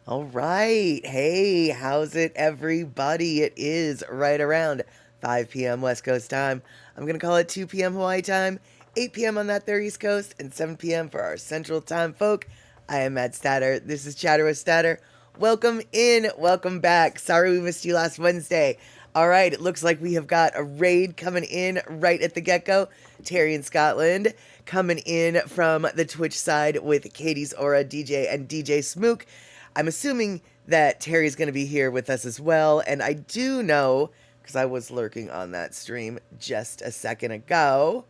All right. Hey, how's it, everybody? It is right around 5 p.m. West Coast time. I'm going to call it 2 p.m. Hawaii time, 8 p.m. on that there East Coast, and 7 p.m. for our Central Time folk. I am Matt Statter. This is Chatter with Statter. Welcome in. Welcome back. Sorry we missed you last Wednesday. All right. It looks like we have got a raid coming in right at the get-go. Terry in Scotland coming in from the Twitch side with Katie's Aura DJ and DJ Smook. I'm assuming that Terry's going to be here with us as well, and I do know, because I was lurking on that stream just a second ago,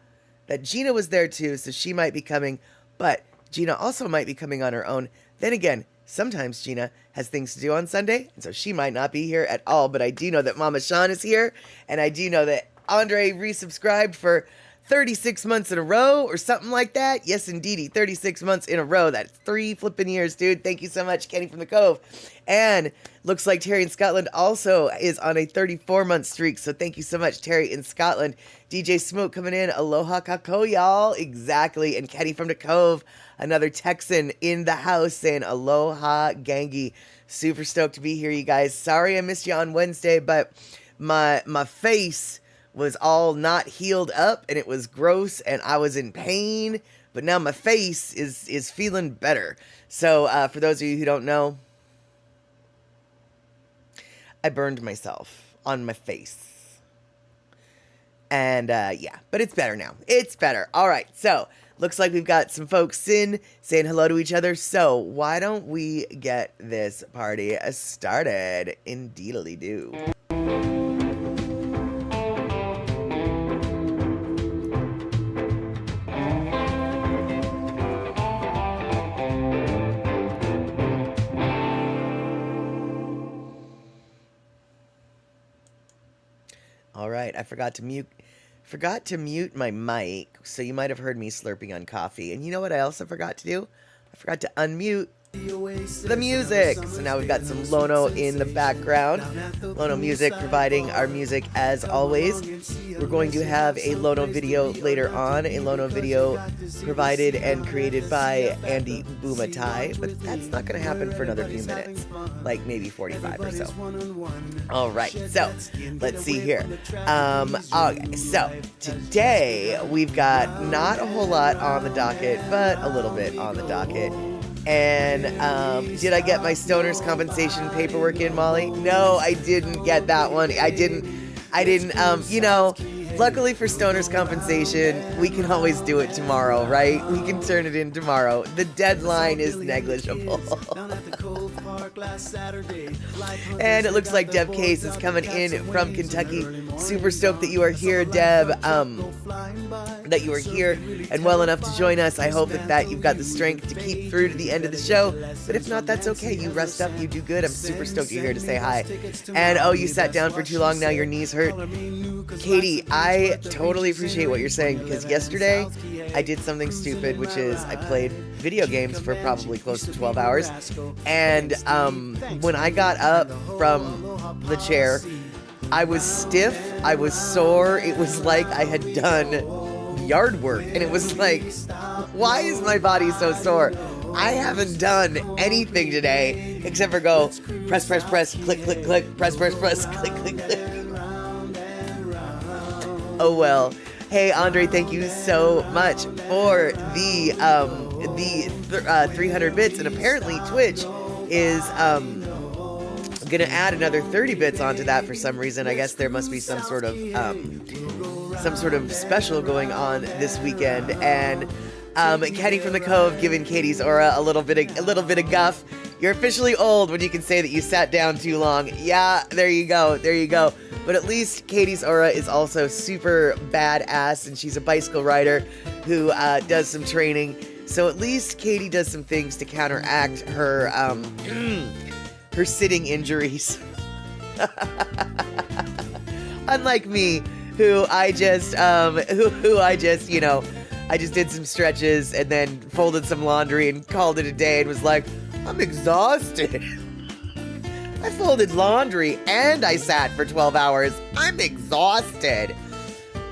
that Gina was there too, so she might be coming, but Gina also might be coming on her own. Then again, sometimes Gina has things to do on Sunday, and so she might not be here at all, but I do know that Mama Sean is here, and I do know that Andre resubscribed for 36 months in a row or something like that. Yes, indeedy, 36 months in a row. That's 3 flipping years, dude. Thank you so much, Kenny from the Cove. And looks like Terry in Scotland also is on a 34-month streak, so thank you so much, Terry in Scotland. DJ Smoke coming in. Aloha kako, y'all. Exactly. And Kenny from the Cove, another Texan in the house saying aloha gangi. Super stoked to be here, you guys. Sorry I missed you on Wednesday, but my face was all not healed up and it was gross and I was in pain, but now my face is feeling better. So for those of you who don't know, I burned myself on my face. And yeah, but it's better now. It's better. All right, so looks like we've got some folks in saying hello to each other. So why don't we get this party started? Indeedly-do. All right, I forgot to mute my mic, so you might have heard me slurping on coffee. And you know what I also forgot to do? I forgot to unmute the music. So now we've got some Lono in the background. Lono Music providing our music as always. We're going to have a Lono video later on, a Lono video provided and created by Andy Bumatai, but that's not going to happen for another few minutes, like maybe 45 or so. All right, so let's see here. Okay, so today we've got not a whole lot on the docket, but a little bit on the docket. And did I get my stoner's compensation paperwork in, Molly? No, I didn't get that one. I didn't, you know, luckily for stoner's compensation, we can always do it tomorrow, right? We can turn it in tomorrow. The deadline is negligible. And it looks like Deb Case is coming in from Kentucky. Super stoked that you are here, Deb. That you are here and well enough to join us. I hope that you've got the strength to keep through to the end of the show. But if not, that's okay. You rest up. You do good. I'm super stoked you're here to say hi. And oh, you sat down for too long. Now your knees hurt. Katie, I totally appreciate what you're saying, because yesterday I did something stupid, which is I played video games for probably close to 12 hours. And when I got up from the chair, I was stiff, I was sore, it was like I had done yard work, and it was like, why is my body so sore? I haven't done anything today except for go press, press, press, click, click, click, press, press, press, click, click, click. Oh well. Hey Andre, thank you so much for the 300 bits, and apparently Twitch is gonna add another 30 bits onto that for some reason. I guess there must be some sort of special going on this weekend. And Kenny from the Cove giving Katie's Aura a little bit of guff. You're officially old when you can say that you sat down too long. Yeah, there you go. But at least Katie's Aura is also super badass, and she's a bicycle rider who does some training. So at least Katie does some things to counteract her her sitting injuries. Unlike me, who I just did some stretches and then folded some laundry and called it a day and was like, I'm exhausted. I folded laundry and I sat for 12 hours. I'm exhausted.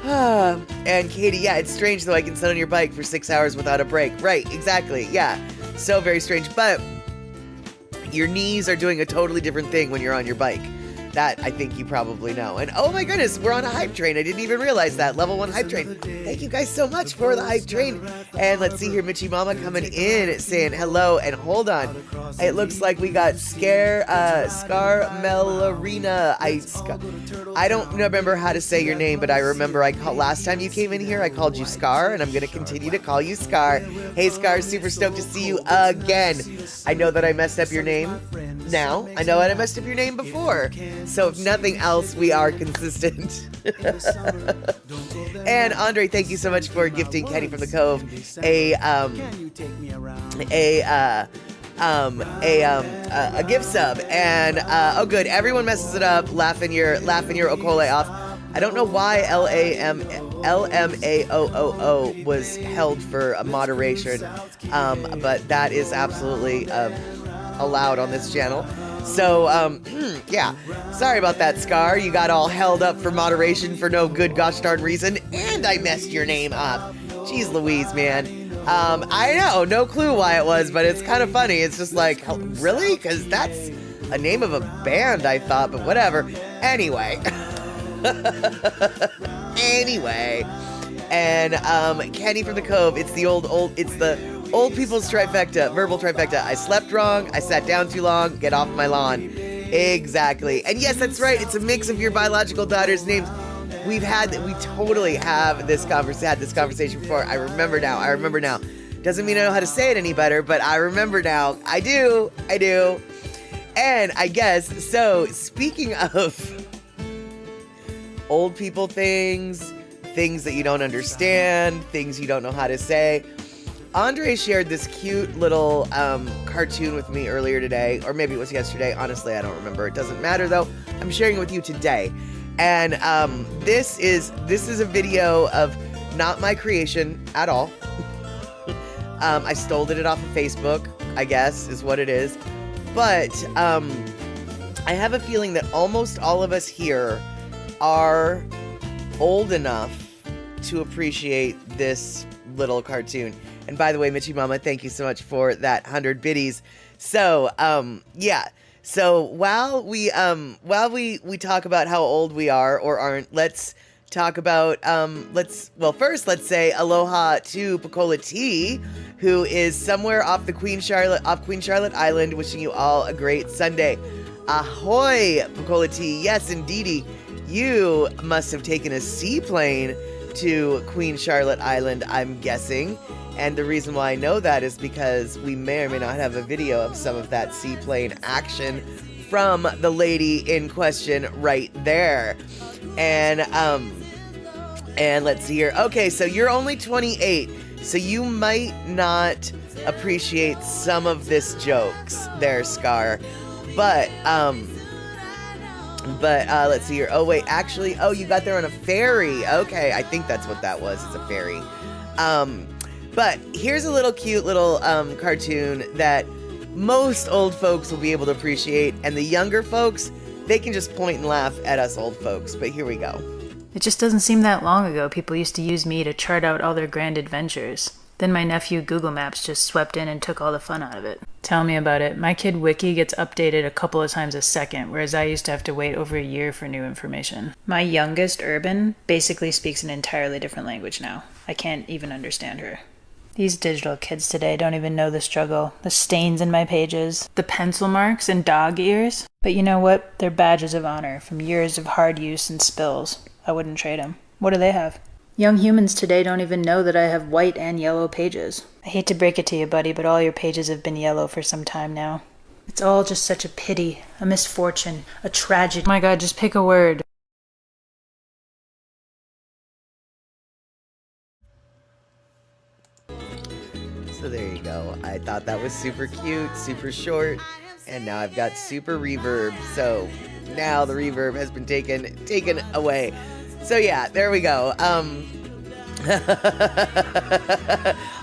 And Katie, yeah, it's strange though I can sit on your bike for 6 hours without a break. Right, exactly, yeah. So very strange. But Your knees are doing a totally different thing when you're on your bike. That, I think you probably know. And oh my goodness, we're on a hype train. I didn't even realize that. Level 1 hype train. Thank you guys so much for the hype train. And let's see here, Mitchie Mama coming in saying hello. And hold on. It looks like we got Scar Melarina. I don't remember how to say your name, but I remember last time you came in here, I called you Scar, and I'm going to continue to call you Scar. Hey, Scar, super stoked to see you again. I know that I messed up your name now. I know that I messed up your name before. So if nothing else, we are consistent. And Andre, thank you so much for gifting Kenny from the Cove a gift sub. And oh good, everyone messes it up, laughing your Okole off. I don't know why LMAOOO was held for a moderation, but that is absolutely allowed on this channel. So, yeah, sorry about that, Scar. You got all held up for moderation for no good gosh darn reason, and I messed your name up. Jeez Louise, man. I know, no clue why it was, but it's kind of funny. It's just like, really? Because that's a name of a band, I thought, but whatever. Anyway. Anyway. And, Kenny from the Cove, it's the old people's trifecta, verbal trifecta. I slept wrong, I sat down too long, get off my lawn. Exactly. And yes, that's right, it's a mix of your biological daughter's names. We totally had this conversation before. I remember now. Doesn't mean I know how to say it any better, but I remember now. I do. And I guess, so speaking of old people things that you don't understand, things you don't know how to say, Andre shared this cute little cartoon with me earlier today, or maybe it was yesterday. Honestly, I don't remember. It doesn't matter though. I'm sharing it with you today. And this is a video of not my creation at all. I stole it off of Facebook, I guess, is what it is. But I have a feeling that almost all of us here are old enough to appreciate this little cartoon. And by the way, Mitchie Mama, thank you so much for that 100 biddies. So, yeah. So while we talk about how old we are or aren't, let's talk about first let's say aloha to Pacola T, who is somewhere off Queen Charlotte Island, wishing you all a great Sunday. Ahoy, Pacola T. Yes, indeedy. You must have taken a seaplane to Queen Charlotte Island, I'm guessing. And the reason why I know that is because we may or may not have a video of some of that seaplane action from the lady in question right there. And let's see here. Okay, so you're only 28, so you might not appreciate some of this jokes there, Scar. But let's see here. Oh wait, actually, you got there on a ferry. Okay, I think that's what that was. It's a ferry. But here's a little cute little cartoon that most old folks will be able to appreciate, and the younger folks, they can just point and laugh at us old folks. But here we go. It just doesn't seem that long ago people used to use me to chart out all their grand adventures. Then my nephew Google Maps just swept in and took all the fun out of it. Tell me about it. My kid Wiki gets updated a couple of times a second, whereas I used to have to wait over a year for new information. My youngest, Urban, basically speaks an entirely different language now. I can't even understand her. These digital kids today don't even know the struggle, the stains in my pages, the pencil marks and dog ears. But you know what? They're badges of honor from years of hard use and spills. I wouldn't trade them. What do they have? Young humans today don't even know that I have white and yellow pages. I hate to break it to you, buddy, but all your pages have been yellow for some time now. It's all just such a pity, a misfortune, a tragedy. Oh my God, just pick a word. So there you go. I thought that was super cute, super short, and now I've got super reverb. So now the reverb has been taken away. So yeah, there we go.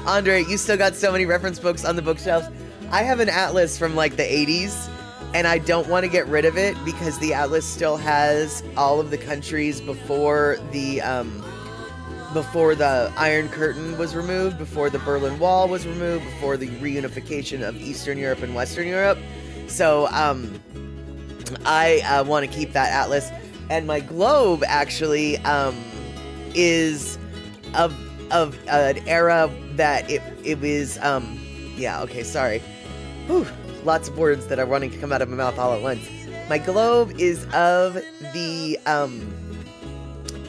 Andre, you still got so many reference books on the bookshelves. I have an atlas from like the 80s, and I don't want to get rid of it because the atlas still has all of the countries before the Iron Curtain was removed, before the Berlin Wall was removed, before the reunification of Eastern Europe and Western Europe. So I want to keep that atlas, and my globe actually is of an era that it was yeah, okay, sorry. Whew, lots of words that are wanting to come out of my mouth all at once. My globe is of the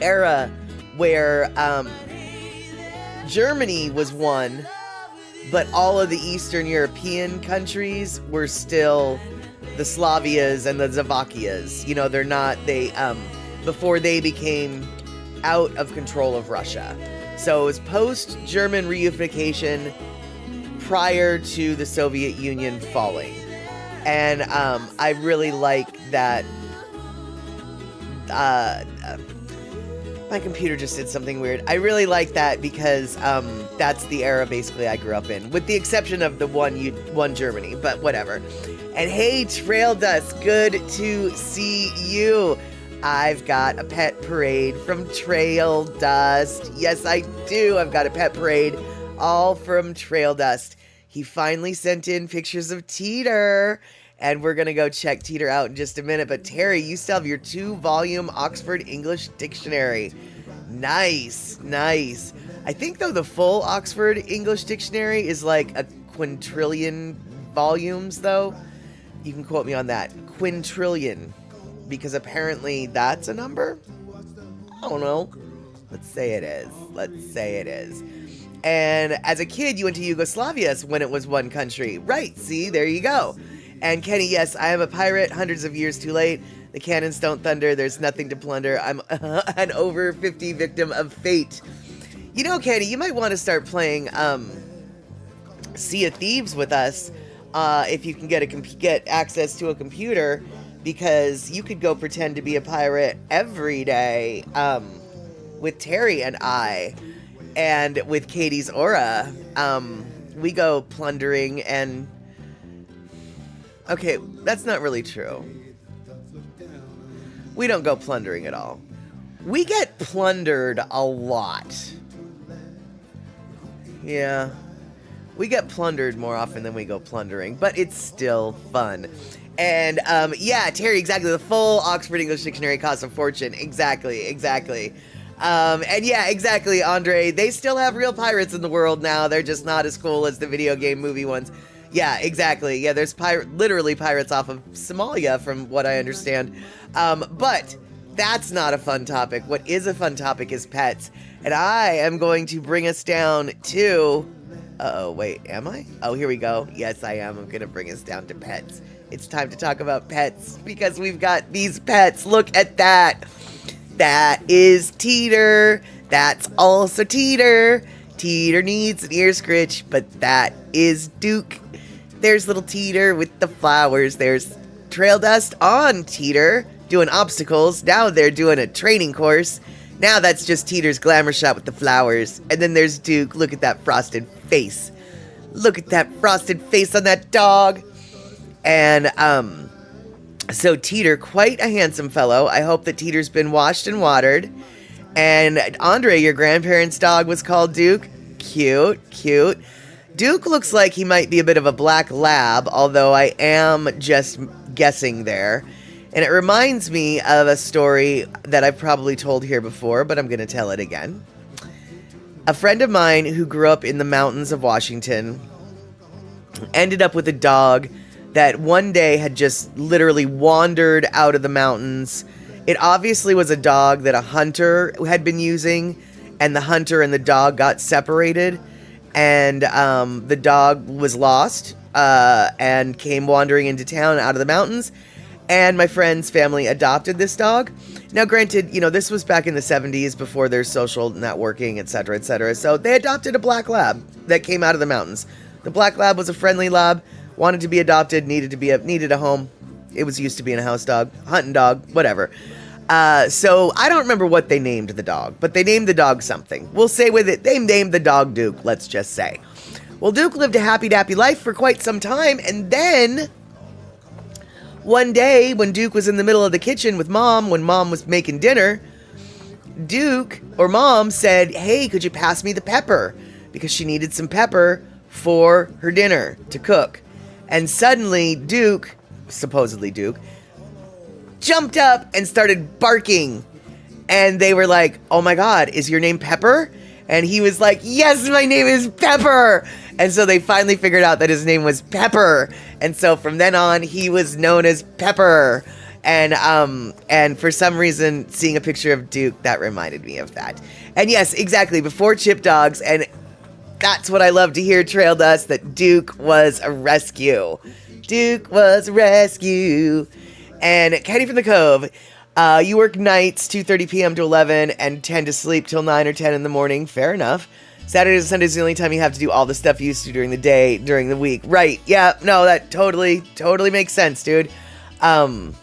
era where Germany was one, but all of the Eastern European countries were still the Slavias and the Slovakias. You know, before they became out of control of Russia. So it was post-German reunification prior to the Soviet Union falling. And I really like that. My computer just did something weird. I really like that because that's the era basically I grew up in, with the exception of the one Germany, but whatever. And hey, Trail Dust, good to see you. I've got a pet parade from Trail Dust. Yes, I do. I've got a pet parade all from Trail Dust. He finally sent in pictures of Teeter, and we're going to go check Teeter out in just a minute. But Terry, you still have your 2-volume Oxford English Dictionary. Nice, nice. I think, though, the full Oxford English Dictionary is like a quintillion volumes, though. You can quote me on that. Quintillion. Because apparently that's a number? I don't know. Let's say it is. Let's say it is. And as a kid, you went to Yugoslavia when it was one country. Right, see, there you go. And Kenny, yes, I am a pirate, hundreds of years too late. The cannons don't thunder, there's nothing to plunder. I'm an over 50 victim of fate. You know, Kenny, you might want to start playing Sea of Thieves with us if you can get access to a computer, because you could go pretend to be a pirate every day with Terry and I. And with Katie's aura, we go plundering and... Okay, that's not really true. We don't go plundering at all. We get plundered a lot. Yeah. We get plundered more often than we go plundering, but it's still fun. And, yeah, Terry, exactly. The full Oxford English Dictionary costs a fortune. Exactly. And yeah, exactly, Andre. They still have real pirates in the world now. They're just not as cool as the video game movie ones. Yeah, exactly. Yeah, there's literally pirates off of Somalia, from what I understand. But that's not a fun topic. What is a fun topic is pets. And I am going to bring us down to... Uh-oh, wait, am I? Oh, here we go. Yes, I am. I'm going to bring us down to pets. It's time to talk about pets, because we've got these pets. Look at that. That is Teeter. That's also Teeter. Teeter needs an ear scritch, but that is Duke. There's little Teeter with the flowers. There's Trail Dust on Teeter doing obstacles. Now they're doing a training course. Now that's just Teeter's glamour shot with the flowers. And then there's Duke. Look at that frosted face. Look at that frosted face on that dog. And, so Teeter, quite a handsome fellow. I hope that Teeter's been washed and watered. And Andre, your grandparents' dog was called Duke. Cute. Duke looks like he might be a bit of a black lab, although I am just guessing there. And it reminds me of a story that I've probably told here before, but I'm going to tell it again. A friend of mine who grew up in the mountains of Washington ended up with a dog that one day had just literally wandered out of the mountains. It obviously was a dog that a hunter had been using, and the hunter and the dog got separated, and the dog was lost and came wandering into town out of the mountains, and my friend's family adopted this dog. Now, granted, you know, this was back in the 70s before there's social networking, etc., so they adopted a black lab that came out of the mountains. The black lab was a friendly lab, wanted to be adopted, needed a home. It was used to being a house dog, hunting dog, whatever. So I don't remember what they named the dog, but they named the dog something. We'll say with it, they named the dog Duke, let's just say. Well, Duke lived a happy-dappy life for quite some time, and then one day when Duke was in the middle of the kitchen with Mom, when Mom was making dinner, Mom said, hey, could you pass me the pepper? Because she needed some pepper for her dinner to cook. And suddenly Duke supposedly Duke, jumped up and started barking. And they were like, oh my God, is your name Pepper? And he was like, yes, my name is Pepper. And so they finally figured out that his name was Pepper. And so from then on, he was known as Pepper. And for some reason, seeing a picture of Duke, that reminded me of that. And yes, exactly, before Chip Dogs, and that's what I love to hear, Trail Dust, that Duke was a rescue. Duke was a rescue. And Kenny from the Cove, you work nights, 2:30 p.m. to 11, and tend to sleep till 9 or 10 in the morning. Fair enough. Saturdays and Sundays is the only time you have to do all the stuff you used to during the day, during the week. Right, yeah, no, that totally makes sense, dude. Let's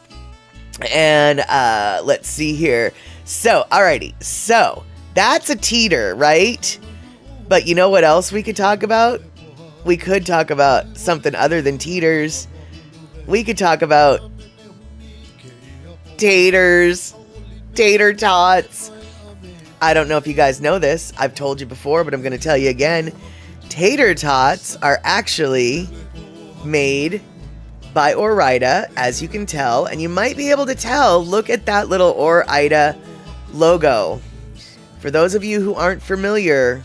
see here. So, alrighty, so, that's a teeter, right? But you know what else we could talk about? We could talk about something other than teeters. We could talk about taters, tater tots. I don't know if you guys know this. I've told you before, but I'm going to tell you again. Tater tots are actually made by Ore-Ida, as you can tell. And you might be able to tell, look at that little Ore-Ida logo. For those of you who aren't familiar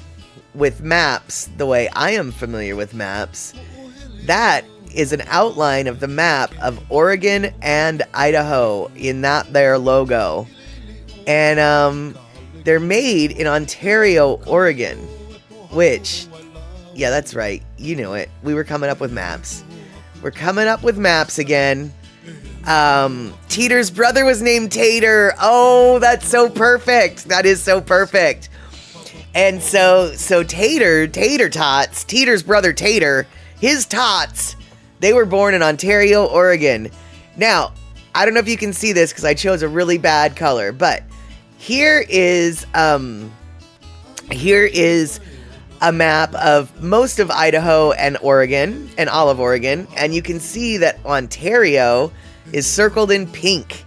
with maps the way I am familiar with maps, that is an outline of the map of Oregon and Idaho in that their logo. And they're made in Ontario, Oregon, which, yeah, that's right, you knew it. We were coming up with maps. We're coming up with maps again. Teeter's brother was named Tater. Oh, that's so perfect. That is so perfect. And so Tater Tots, Teeter's brother Tater, his tots, they were born in Ontario, Oregon. Now, I don't know if you can see this because I chose a really bad color, but here is a map of most of Idaho and Oregon, and all of Oregon, and you can see that Ontario is circled in pink.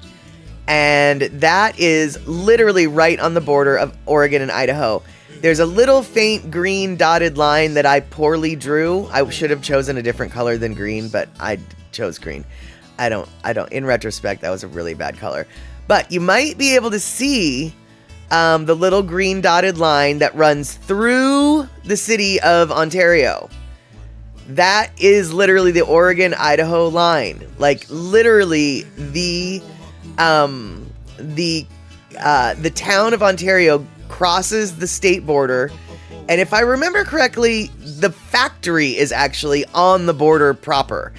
And that is literally right on the border of Oregon and Idaho. There's a little faint green dotted line that I poorly drew. I should have chosen a different color than green, but I chose green. I don't, in retrospect, that was a really bad color. But you might be able to see the little green dotted line that runs through the city of Ontario. That is literally the Oregon-Idaho line. Like, literally the town of Ontario crosses the state border, and if I remember correctly, the factory is actually on the border proper.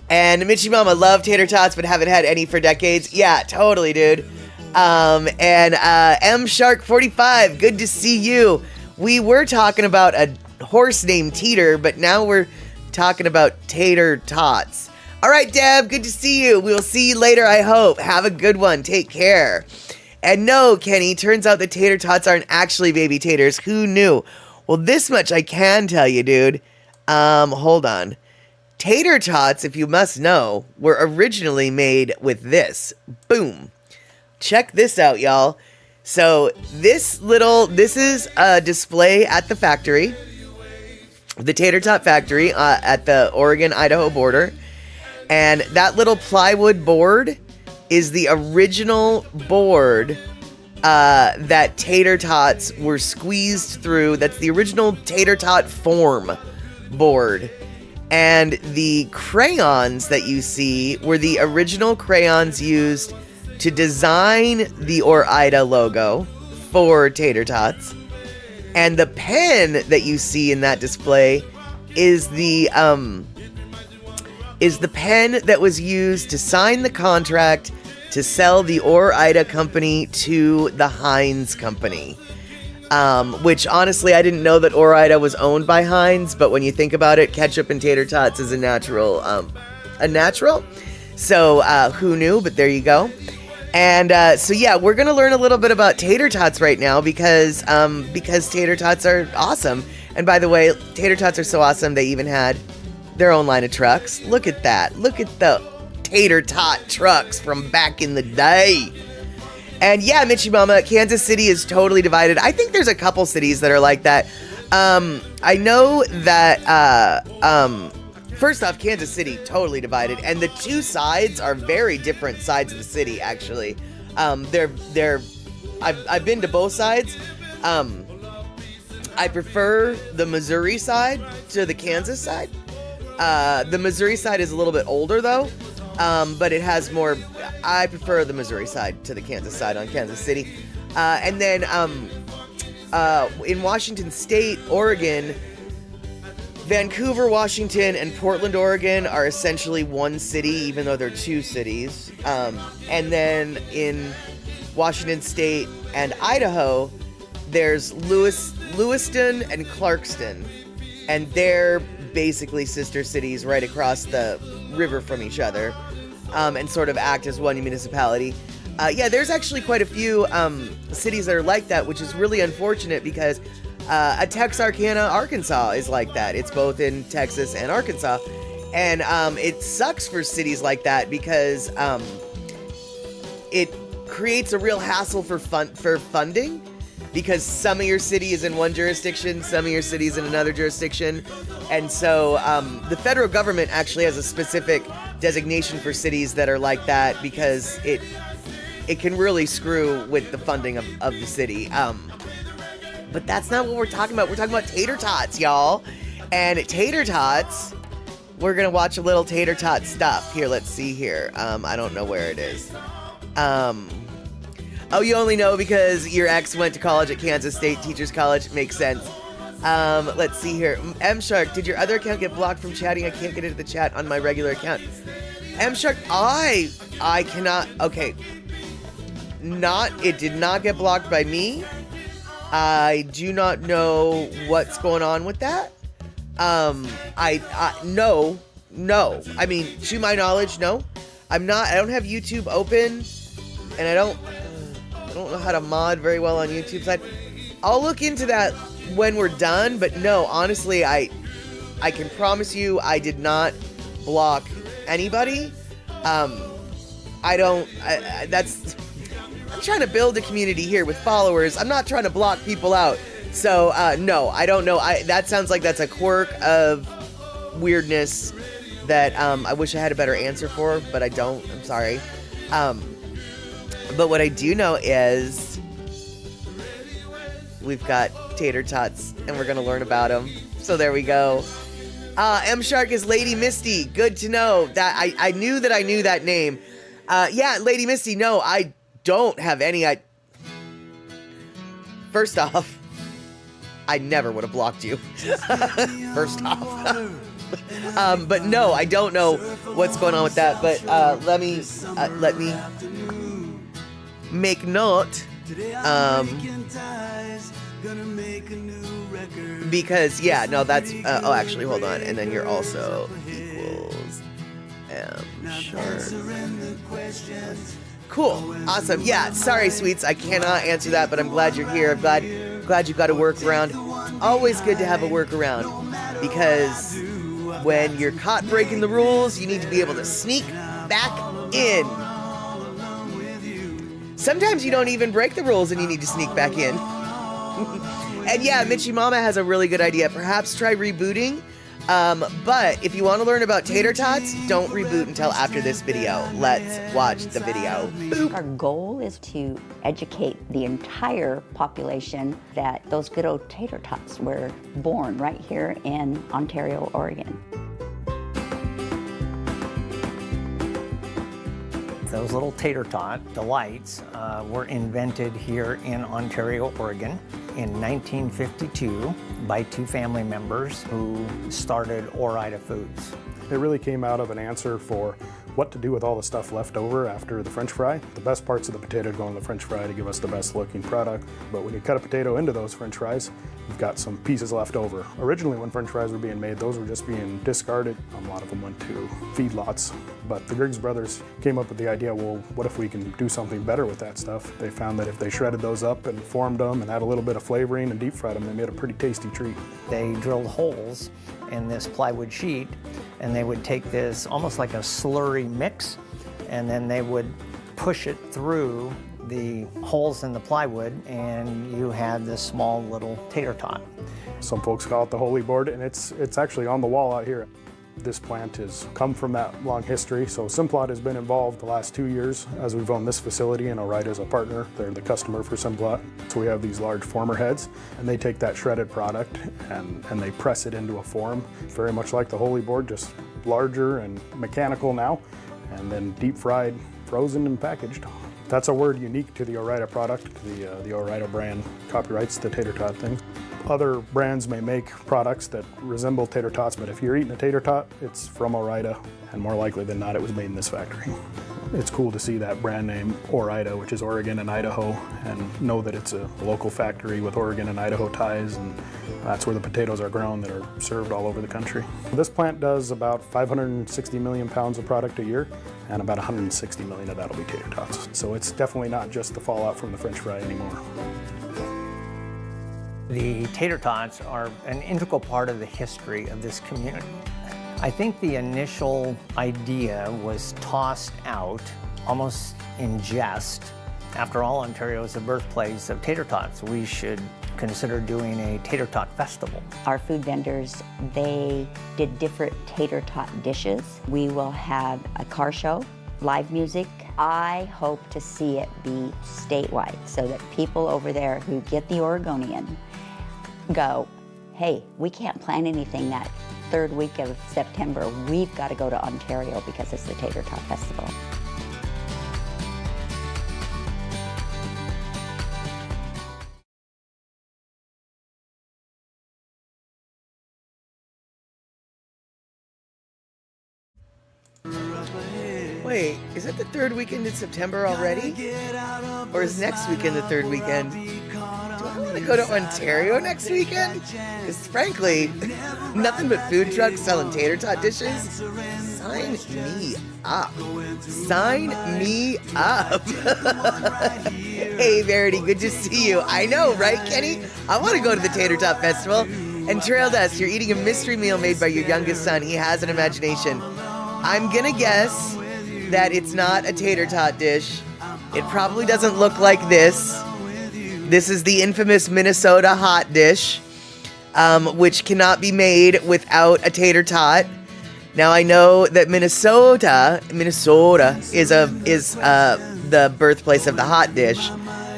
And Mitchie Mama loved tater tots, but haven't had any for decades. Yeah, totally, dude. M Shark 45, good to see you. We were talking about a horse named Teeter, but now we're talking about tater tots. All right, Deb, good to see you. We'll see you later, I hope. Have a good one. Take care. And no, Kenny, turns out the tater tots aren't actually baby taters. Who knew? Well, this much I can tell you, dude. Hold on. Tater tots, if you must know, were originally made with this. Boom. Check this out, y'all. So this is a display at the factory, the Tater Tot factory at the Oregon-Idaho border. And that little plywood board is the original board that tater tots were squeezed through. That's the original tater tot form board. And the crayons that you see were the original crayons used to design the Ore-Ida logo for tater tots. And the pen that you see in that display is the pen that was used to sign the contract to sell the Ore-Ida company to the Heinz company. Which honestly, I didn't know that Ore-Ida was owned by Heinz, but when you think about it, ketchup and tater tots is a natural. So who knew? But there you go. And so yeah, we're gonna learn a little bit about tater tots right now because tater tots are awesome. And by the way, tater tots are so awesome they even had their own line of trucks. Look at that. Look at the tater tot trucks from back in the day. And yeah, Mitchie Mama, Kansas City is totally divided. I think there's a couple cities that are like that. I know that first off, Kansas City, totally divided. And the two sides are very different sides of the city, actually. I've been to both sides. I prefer the Missouri side to the Kansas side. The Missouri side is a little bit older, though. But it has more. I prefer the Missouri side to the Kansas side on Kansas City. And then in Washington State, Oregon, Vancouver, Washington, and Portland, Oregon are essentially one city, even though they're two cities. And then in Washington State and Idaho, there's Lewiston and Clarkston. And they're basically sister cities right across the river from each other, and sort of act as one municipality. Yeah, there's actually quite a few cities that are like that, which is really unfortunate because Texarkana, Arkansas is like that. It's both in Texas and Arkansas. And it sucks for cities like that because it creates a real hassle for funding, because some of your city is in one jurisdiction, some of your city is in another jurisdiction. And so the federal government actually has a specific designation for cities that are like that, because it can really screw with the funding of the city. But that's not what we're talking about. We're talking about tater tots, y'all. And tater tots, we're going to watch a little tater tot stuff. Here, let's see here. I don't know where it is. Oh, you only know because your ex went to college at Kansas State Teachers College. Makes sense. Let's see here. M Shark, did your other account get blocked from chatting? I can't get into the chat on my regular account. M Shark, I cannot. Okay. It did not get blocked by me. I do not know what's going on with that. No. I mean, to my knowledge, no. I don't have YouTube open, and I don't know how to mod very well on YouTube side. I'll look into that when we're done, but no, honestly, I can promise you I did not block anybody. I'm trying to build a community here with followers. I'm not trying to block people out. So, no, I don't know. That sounds like that's a quirk of weirdness that I wish I had a better answer for, but I don't. I'm sorry. But what I do know is we've got tater tots, and we're going to learn about them. So there we go. M Shark is Lady Misty. Good to know. That I knew that name. Yeah, Lady Misty, no, I don't have any. First off, I never would have blocked you. First off. But no, I don't know what's going on with that. But let me make note. Because yeah, no, that's oh, actually, hold on. And then you're also equals Shark. Cool. Awesome. Yeah, sorry, sweets. I cannot answer that, but I'm glad you're here. I'm glad you've got a workaround. Always good to have a workaround, because when you're caught breaking the rules, you need to be able to sneak back in. Sometimes you don't even break the rules and you need to sneak back in. And yeah, Mitchie Mama has a really good idea. Perhaps try rebooting. But if you want to learn about tater tots, don't reboot until after this video. Let's watch the video. Boop. Our goal is to educate the entire population that those good old tater tots were born right here in Ontario, Oregon. Those little tater tot delights were invented here in Ontario, Oregon in 1952 by two family members who started Ore-Ida Foods. It really came out of an answer for what to do with all the stuff left over after the French fry. The best parts of the potato go in the French fry to give us the best looking product. But when you cut a potato into those French fries, you've got some pieces left over. Originally, when French fries were being made, those were just being discarded. A lot of them went to feedlots. But the Griggs brothers came up with the idea, well, what if we can do something better with that stuff? They found that if they shredded those up and formed them and had a little bit of flavoring and deep fried them, they made a pretty tasty treat. They drilled holes in this plywood sheet, and they would take this almost like a slurry mix, and then they would push it through the holes in the plywood, and you had this small little tater tot. Some folks call it the holy board, and it's actually on the wall out here. This plant has come from that long history. So Simplot has been involved the last 2 years as we've owned this facility, and Ore-Ida is a partner. They're the customer for Simplot. So we have these large former heads, and they take that shredded product and they press it into a form, very much like the Holy Board, just larger and mechanical now, and then deep fried, frozen and packaged. That's a word unique to the Ore-Ida product. The Ore-Ida brand copyrights the tater tot thing. Other brands may make products that resemble tater tots, but if you're eating a tater tot, it's from Ore-Ida, and more likely than not, it was made in this factory. It's cool to see that brand name Ore-Ida, which is Oregon and Idaho, and know that it's a local factory with Oregon and Idaho ties, and that's where the potatoes are grown that are served all over the country. This plant does about 560 million pounds of product a year, and about 160 million of that will be tater tots. So it's definitely not just the fallout from the French fry anymore. The tater tots are an integral part of the history of this community. I think the initial idea was tossed out almost in jest. After all, Ontario is the birthplace of tater tots. We should consider doing a tater tot festival. Our food vendors, they did different tater tot dishes. We will have a car show, live music. I hope to see it be statewide so that people over there who get the Oregonian go, hey, we can't plan anything that third week of September. We've got to go to Ontario because it's the Tater Tot Festival. Wait, is it the third weekend in September already? Or is next weekend the third weekend? Do I want to go to Ontario next weekend? Because frankly, nothing but food trucks selling tater tot dishes. Sign me up. Sign me up. Hey, Verity, good to see you. I know, right, Kenny? I want to go to the Tater Tot Festival. And Trail Dust, you're eating a mystery meal made by your youngest son. He has an imagination. I'm gonna guess that it's not a tater tot dish. It probably doesn't look like this. This is the infamous Minnesota hot dish, which cannot be made without a tater tot. Now I know that Minnesota is the birthplace of the hot dish,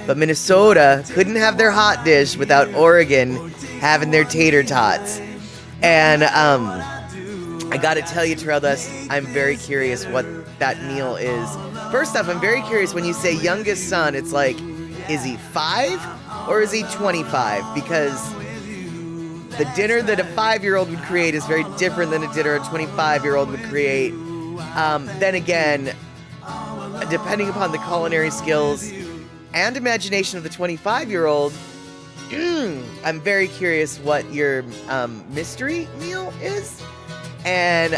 but Minnesota couldn't have their hot dish without Oregon having their tater tots. And I gotta tell you, Trail Dust, I'm very curious what that meal is. First off, I'm very curious when you say youngest son, it's like, is he 5 or is he 25? Because the dinner that a 5-year-old would create is very different than a dinner a 25-year-old would create. Then again, depending upon the culinary skills and imagination of the 25-year-old, I'm very curious what your mystery meal is. And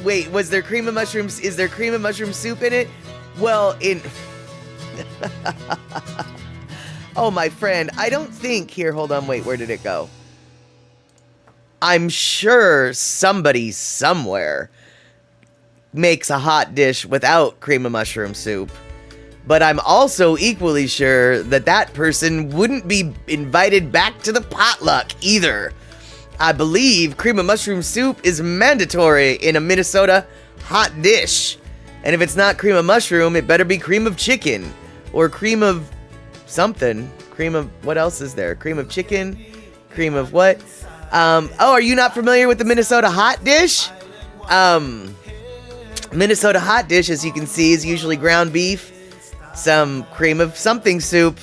wait, was there cream of mushrooms? Is there cream of mushroom soup in it? Well, oh, my friend, I don't think, here, hold on, wait, where did it go? I'm sure somebody somewhere makes a hot dish without cream of mushroom soup. But I'm also equally sure that that person wouldn't be invited back to the potluck either. I believe cream of mushroom soup is mandatory in a Minnesota hot dish. And if it's not cream of mushroom, it better be cream of chicken. Or cream of something. Cream of, what else is there? Cream of chicken? Cream of what? Oh, are you not familiar with the Minnesota hot dish? Minnesota hot dish, as you can see, is usually ground beef, some cream of something soup,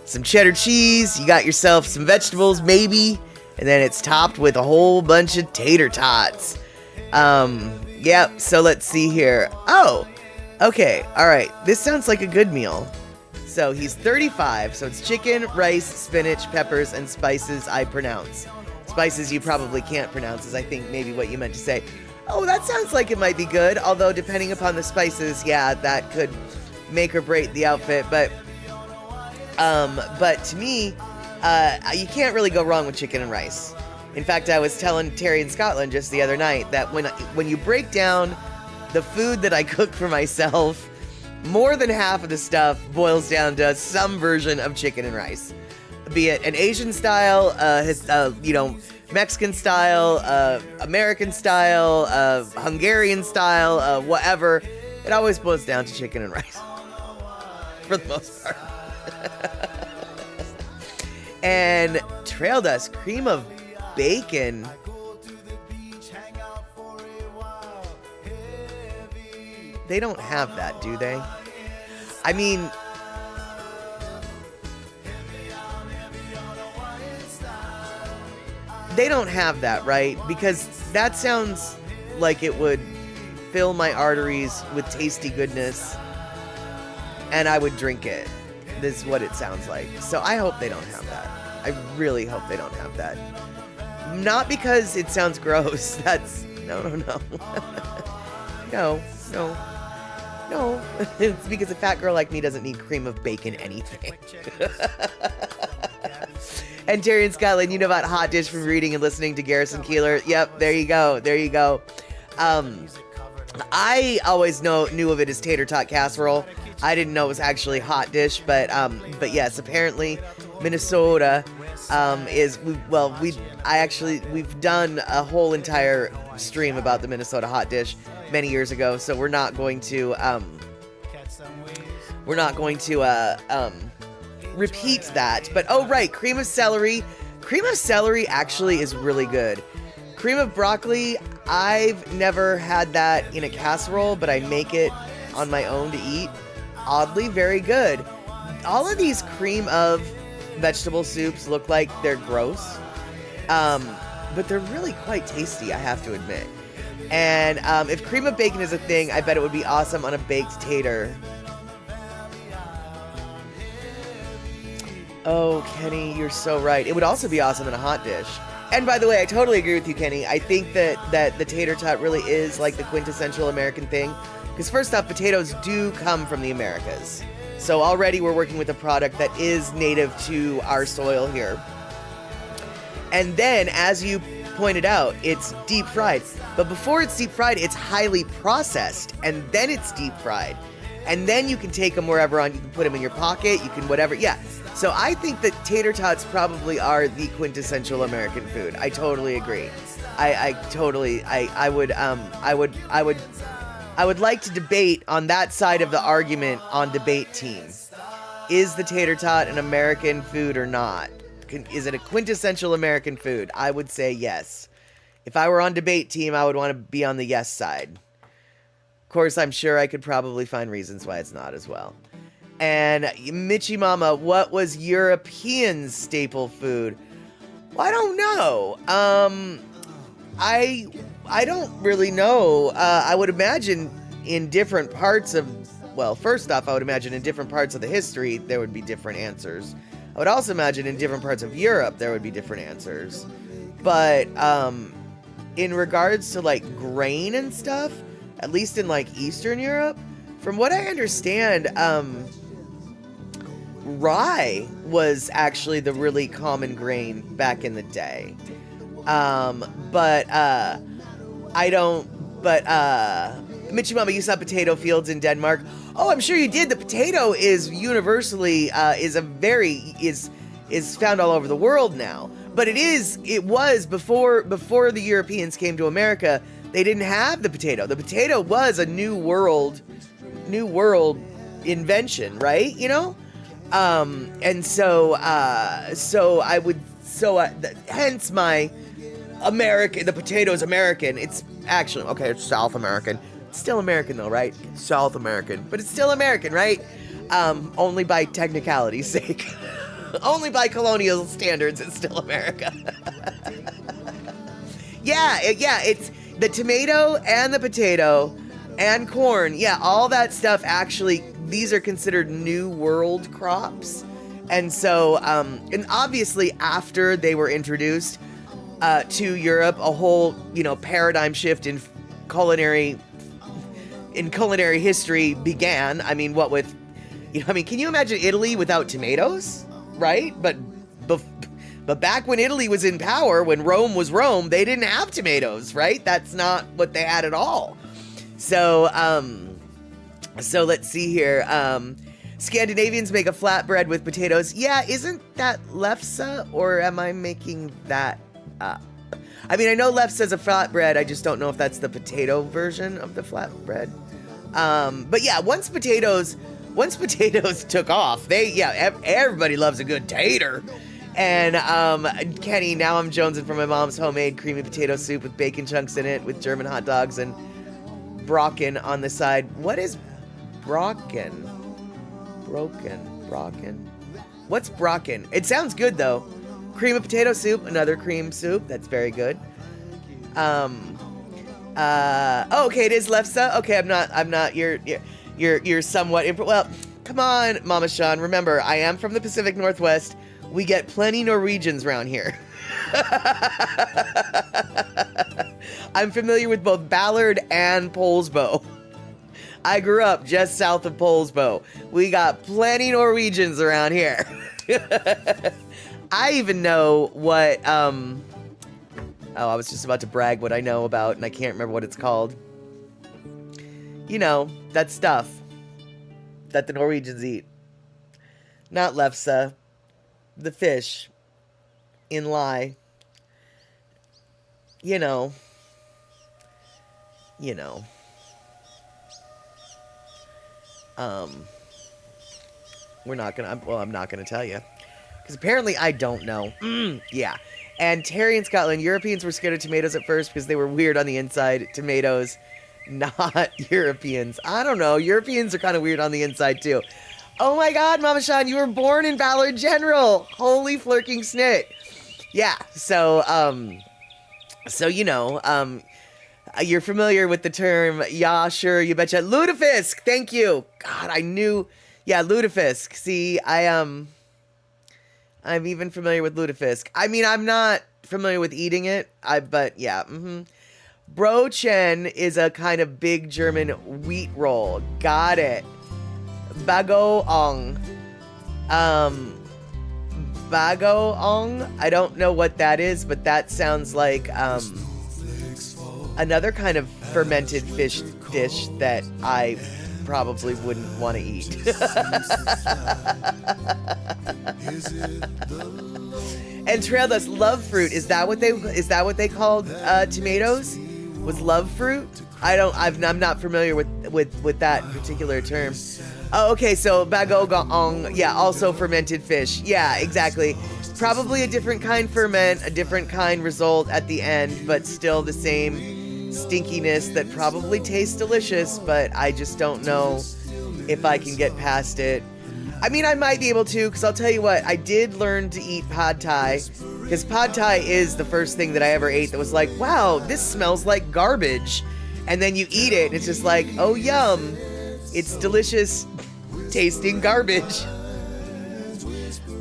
some cheddar cheese, you got yourself some vegetables, maybe, and then it's topped with a whole bunch of tater tots. Yeah, so let's see here. Oh, okay, all right, this sounds like a good meal. So he's 35, so it's chicken, rice, spinach, peppers, and spices I pronounce. Spices you probably can't pronounce is I think maybe what you meant to say. Oh, that sounds like it might be good, although depending upon the spices, yeah, that could make or break the outfit, but to me, you can't really go wrong with chicken and rice. In fact, I was telling Terry in Scotland just the other night that when you break down the food that I cook for myself, more than half of the stuff boils down to some version of chicken and rice. Be it an Asian style, Mexican style, American style, Hungarian style, whatever. It always boils down to chicken and rice, for the most part. And trail dust, cream of bacon. They don't have that, do they? I mean, they don't have that, right? Because that sounds like it would fill my arteries with tasty goodness, and I would drink it. This is what it sounds like. So I hope they don't have that. I really hope they don't have that. Not because it sounds gross. That's no. No. It's because a fat girl like me doesn't need cream of bacon anything. And Terry and Scotland, you know about Hot Dish from reading and listening to Garrison Keillor. Yep, there you go. I always knew of it as tater tot casserole. I didn't know it was actually Hot Dish, but yes, apparently Minnesota we've done a whole entire stream about the Minnesota Hot Dish many years ago, so we're not going to repeat that. But oh right, cream of celery actually is really good. Cream of broccoli, I've never had that in a casserole, but I make it on my own to eat. Oddly, very good. All of these cream of vegetable soups look like they're gross, but they're really quite tasty, I have to admit. And if cream of bacon is a thing, I bet it would be awesome on a baked tater. Oh, Kenny, you're so right. It would also be awesome in a hot dish. And by the way, I totally agree with you, Kenny. I think that the tater tot really is like the quintessential American thing. Because first off, potatoes do come from the Americas. So already we're working with a product that is native to our soil here. And then, as you pointed out, it's deep fried. But before it's deep fried, it's highly processed. And then it's deep fried. And then you can take them wherever on. You can put them in your pocket. You can whatever. Yeah. So I think that tater tots probably are the quintessential American food. I totally agree. I would like to debate on that side of the argument on debate team. Is the tater tot an American food or not? Is it a quintessential American food? I would say yes. If I were on debate team, I would want to be on the yes side. Of course, I'm sure I could probably find reasons why it's not as well. And Mitchie Mama, what was European staple food? Well, I don't know. I don't really know. I would imagine in different parts of, well, first off, I would imagine in different parts of the history, there would be different answers. I would also imagine in different parts of Europe, there would be different answers. But in regards to like grain and stuff, at least in like Eastern Europe, from what I understand, rye was actually the really common grain back in the day. Mitchie Mama, you saw potato fields in Denmark. Oh, I'm sure you did. The potato is universally, is found all over the world now. But it was before the Europeans came to America, they didn't have the potato. The potato was a new world invention, right? You know? Hence my American, the potato's American. It's actually, okay, it's South American. It's still American though, right? South American, but it's still American, right? Only by technicality's sake. Only by colonial standards, it's still America. Yeah, it's the tomato and the potato and corn. Yeah, all that stuff actually, these are considered new world crops. And so, and obviously after they were introduced to Europe, a whole, paradigm shift in culinary history began. I mean, can you imagine Italy without tomatoes, right? But back when Italy was in power, when Rome was Rome, they didn't have tomatoes, right? That's not what they had at all. So let's see here. Scandinavians make a flatbread with potatoes. Yeah, isn't that lefse, or am I making that up? I mean, I know Left says a flatbread. I just don't know if that's the potato version of the flatbread. But yeah, once potatoes took off, everybody loves a good tater. And Kenny, now I'm jonesing for my mom's homemade creamy potato soup with bacon chunks in it, with German hot dogs and Brocken on the side. What is Brocken? Brocken. What's Brocken? It sounds good though. Cream of potato soup, another cream soup. That's very good. Okay, it is Lefse. Okay, I'm not. You're somewhat. Well, come on, Mama Sean. Remember, I am from the Pacific Northwest. We get plenty Norwegians around here. I'm familiar with both Ballard and Poulsbo. I grew up just south of Poulsbo. We got plenty Norwegians around here. I even know what, I was just about to brag what I know about, and I can't remember what it's called. You know, that stuff that the Norwegians eat. Not lefse. The fish. In lie. You know. I'm not gonna tell you. Because apparently I don't know. Yeah. And Terry in Scotland, Europeans were scared of tomatoes at first because they were weird on the inside. Tomatoes, not Europeans. I don't know. Europeans are kind of weird on the inside too. Oh my God, Mama Sean, you were born in Ballard General. Holy flirking snit. Yeah. So you're familiar with the term, yeah, sure, you betcha. Lutefisk, thank you. God, I knew. Yeah, lutefisk. See, I'm even familiar with lutefisk. I mean, I'm not familiar with eating it, but yeah. Brochen is a kind of big German wheat roll. Got it. Bagoong. Bagoong? I don't know what that is, but that sounds like, another kind of fermented fish dish that I probably wouldn't want to eat. And Trail Dust, love fruit. Is that what they called tomatoes? Was love fruit? I'm not familiar with that particular term. Oh, okay, so bagoong, yeah, also fermented fish. Yeah, exactly. Probably a different kind ferment, a different kind result at the end, but still the same stinkiness that probably tastes delicious, but I just don't know if I can get past it. I mean, I might be able to, because I'll tell you what, I did learn to eat pad thai, because pad thai is the first thing that I ever ate that was like, wow, this smells like garbage. And then you eat it, and it's just like, oh, yum. It's delicious tasting garbage.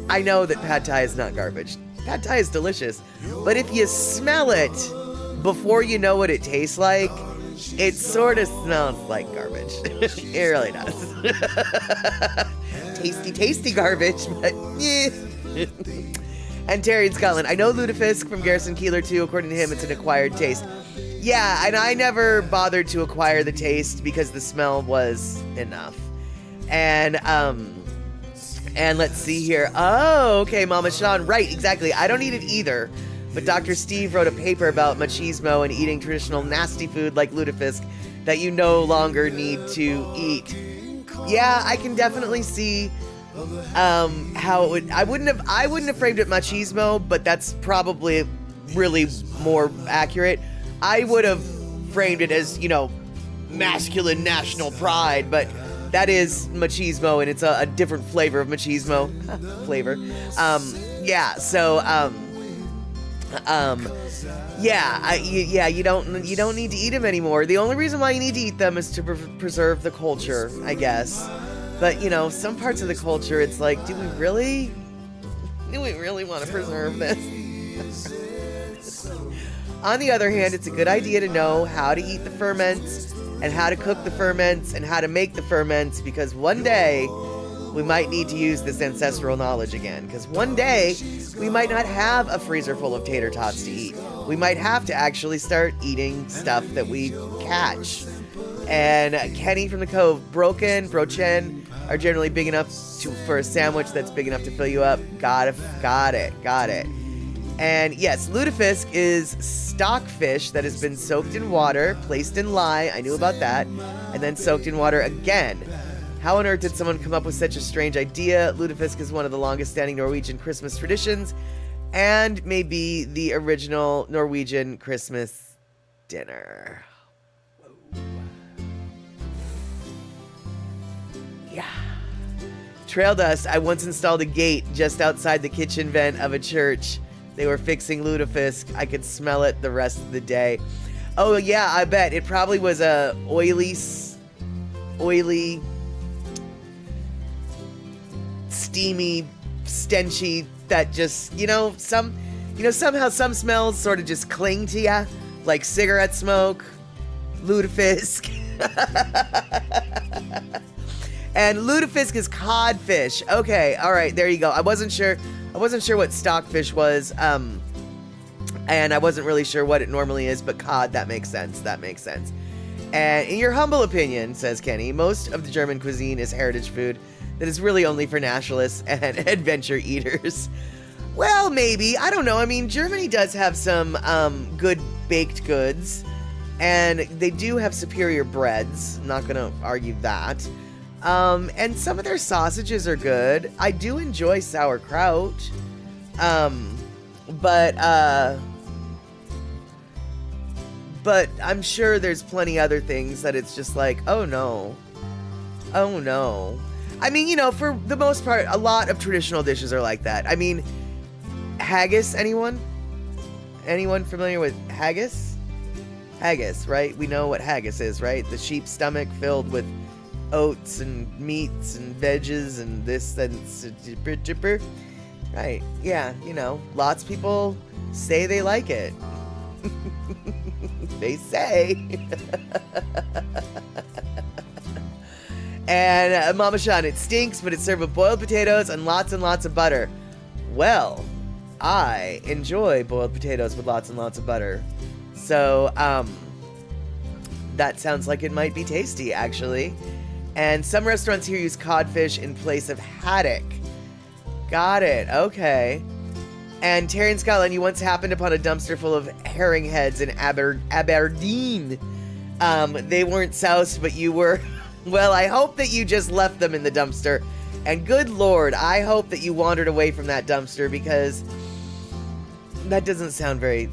I know that pad thai is not garbage. Pad thai is delicious. But if you smell it before you know what it tastes like, it sort of smells like garbage. It really does. Tasty garbage, but yeah. And Terry in Scotland, I know lutefisk from Garrison Keillor too. According to him, it's an acquired taste. Yeah, and I never bothered to acquire the taste because the smell was enough. And let's see here. Oh, okay, Mama Sean, right, exactly. I don't eat it either. But Dr. Steve wrote a paper about machismo and eating traditional nasty food like lutefisk that you no longer need to eat. Yeah, I can definitely see how it would. I wouldn't have framed it machismo, but that's probably really more accurate. I would have framed it as, masculine national pride, but that is machismo, and it's a different flavor of machismo. Flavor. You don't need to eat them anymore. The only reason why you need to eat them is to preserve the culture, I guess. But, some parts of the culture, it's like, do we really want to preserve this? On the other hand, it's a good idea to know how to eat the ferments and how to cook the ferments and how to make the ferments, because one day we might need to use this ancestral knowledge again, because one day we might not have a freezer full of tater tots to eat. We might have to actually start eating stuff that we catch. And Kenny from the Cove, brochen are generally big enough for a sandwich that's big enough to fill you up. Got it. And yes, lutefisk is stockfish that has been soaked in water, placed in lye, I knew about that, and then soaked in water again. How on earth did someone come up with such a strange idea? Lutefisk is one of the longest standing Norwegian Christmas traditions, and may be the original Norwegian Christmas dinner. Yeah. Trail dust. I once installed a gate just outside the kitchen vent of a church. They were fixing lutefisk. I could smell it the rest of the day. Oh yeah, I bet. It probably was a oily, steamy, stenchy, that just, somehow some smells sort of just cling to ya, like cigarette smoke, lutefisk. And lutefisk is codfish. Okay, all right, there you go. I wasn't sure what stockfish was, and I wasn't really sure what it normally is, but cod, that makes sense. And in your humble opinion, says Kenny, most of the German cuisine is heritage food that is really only for nationalists and adventure eaters. Well, maybe. I don't know. I mean, Germany does have some good baked goods, and they do have superior breads. I'm not going to argue that. And some of their sausages are good. I do enjoy sauerkraut. But I'm sure there's plenty other things that it's just like, oh no. I mean, for the most part, a lot of traditional dishes are like that. I mean, haggis, anyone? Anyone familiar with haggis? Haggis, right? We know what haggis is, right? The sheep's stomach filled with oats and meats and veggies and this and right. Yeah, lots of people say they like it. They say. And Mama Sean, it stinks, but it's served with boiled potatoes and lots of butter. Well, I enjoy boiled potatoes with lots and lots of butter. So, that sounds like it might be tasty, actually. And some restaurants here use codfish in place of haddock. Got it. Okay. And Terry in Scotland, you once happened upon a dumpster full of herring heads in Aberdeen. They weren't soused, but you were. Well, I hope that you just left them in the dumpster. And good Lord, I hope that you wandered away from that dumpster, because that doesn't sound very...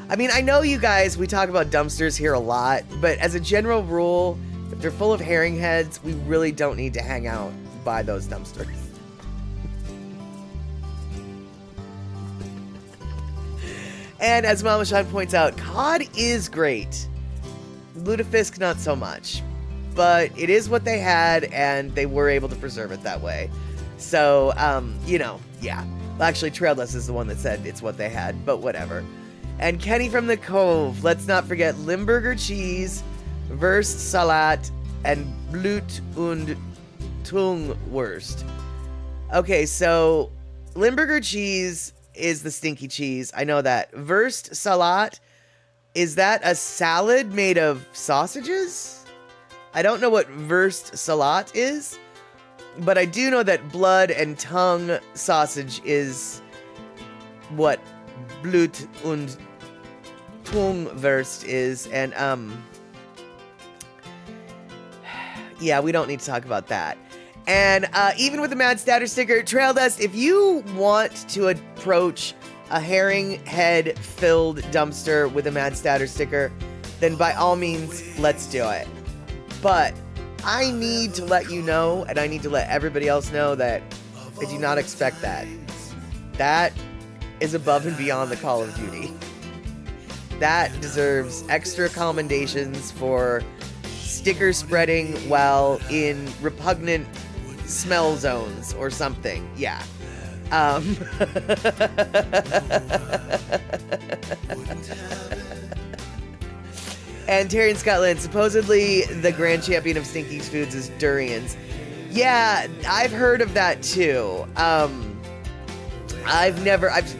I mean, I know you guys, we talk about dumpsters here a lot, but as a general rule, if they're full of herring heads, we really don't need to hang out by those dumpsters. And as Mama Sean points out, cod is great. Lutefisk, not so much. But it is what they had, and they were able to preserve it that way. So, yeah. Well, actually, Trail Dust is the one that said it's what they had, but whatever. And Kenny from the Cove, let's not forget Limburger cheese, Wurst Salat, and Blut und Tungwurst. Okay, so Limburger cheese is the stinky cheese. I know that. Wurst Salat, is that a salad made of sausages? I don't know what Wurst Salat is, but I do know that blood and tongue sausage is what Blut und Tungwurst is, and yeah, we don't need to talk about that. And even with the Mad Statter sticker, Trail Dust, if you want to approach a herring head filled dumpster with a Mad Statter sticker, then by all means, let's do it. But I need to let you know, and I need to let everybody else know, that I do not expect that. That is above and beyond the Call of Duty. That deserves extra commendations for sticker spreading while in repugnant smell zones or something. Yeah. And Terry in Scotland, supposedly the grand champion of stinky foods is durians. Yeah, I've heard of that too.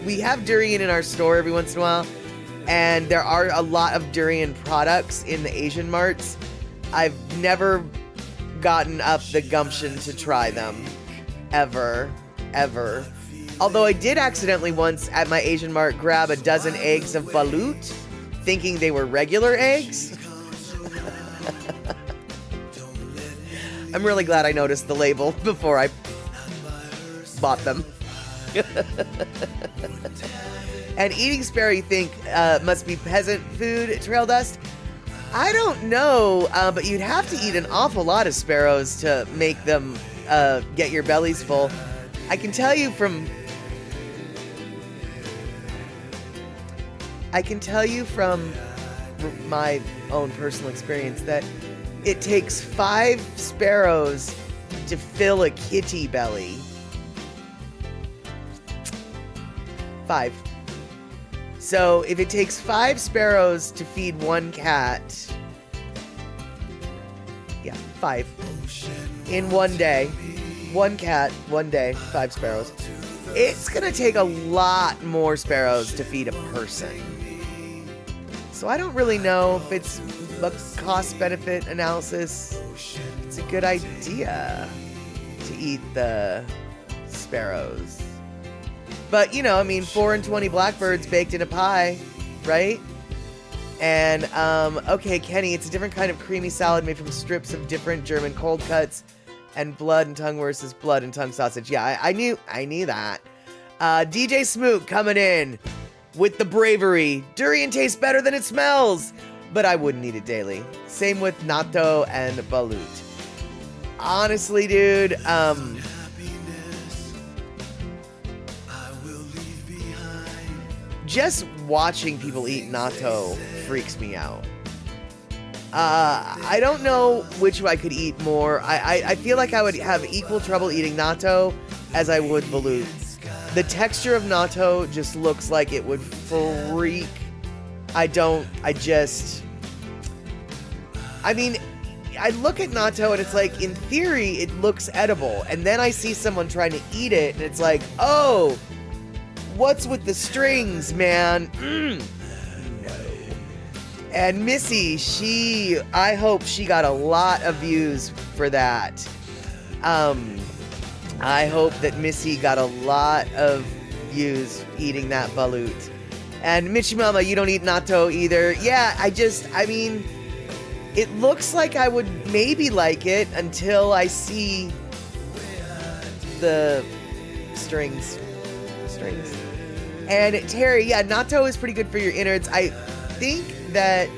We have durian in our store every once in a while, and there are a lot of durian products in the Asian marts. I've never gotten up the gumption to try them. Ever. Although I did accidentally once at my Asian Mart grab a dozen eggs of balut, thinking they were regular eggs. I'm really glad I noticed the label before I bought them. And eating sparrow, you think, must be peasant food, Trail Dust? I don't know, but you'd have to eat an awful lot of sparrows to make them get your bellies full. I can tell you from my own personal experience that it takes 5 sparrows to fill a kitty belly. 5. So if it takes 5 sparrows to feed 1 cat, yeah, 5 in 1 day, 1 cat, 1 day, 5 sparrows. It's gonna take a lot more sparrows to feed a person. So I don't really know if it's a cost-benefit analysis. It's a good idea to eat the sparrows. But, you know, I mean, 4 and 20 blackbirds baked in a pie, right? And, okay, Kenny, it's a different kind of creamy salad made from strips of different German cold cuts and blood and tongue versus blood and tongue sausage. Yeah, I knew that. DJ Smoot coming in with the bravery. Durian tastes better than it smells, but I wouldn't eat it daily. Same with natto and balut. Honestly, dude, just watching people eat natto freaks me out. I don't know which I could eat more. I feel like I would have equal trouble eating natto as I would balut. The texture of natto just looks like it would freak. I mean, I look at natto and it's like, in theory, it looks edible. And then I see someone trying to eat it and it's like, oh, what's with the strings, man? No. And Missy, I hope she got a lot of views for that. I hope that Missy got a lot of views eating that balut. And Michi Mama, you don't eat natto either. Yeah, I mean, it looks like I would maybe like it until I see the strings. And Terry, yeah, natto is pretty good for your innards. I think that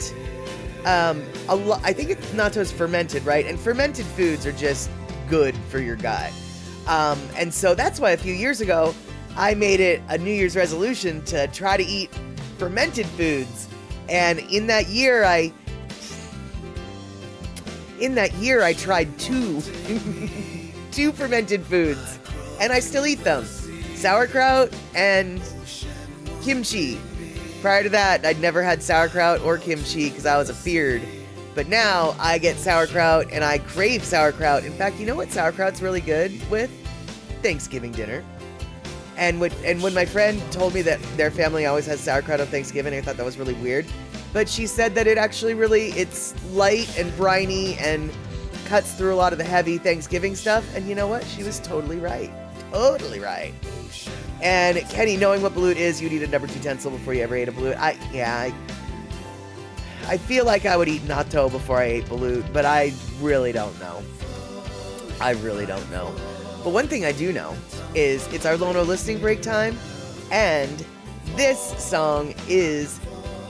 I think natto is fermented, right? And fermented foods are just good for your gut. And so that's why a few years ago I made it a New Year's resolution to try to eat fermented foods. And in that year I tried two fermented foods, and I still eat them. Sauerkraut and kimchi. Prior to that, I'd never had sauerkraut or kimchi because I was afeared. But now I get sauerkraut and I crave sauerkraut. In fact, you know what sauerkraut's really good with? Thanksgiving dinner. And when my friend told me that their family always has sauerkraut on Thanksgiving, I thought that was really weird. But she said that it actually it's light and briny and cuts through a lot of the heavy Thanksgiving stuff. And you know what? She was totally right. Totally right. And Kenny, knowing what balut is, you'd eat a number 2 utensil before you ever ate a balut. I feel like I would eat natto before I ate balut, but I really don't know. But one thing I do know is it's our Lono listening break time, and this song is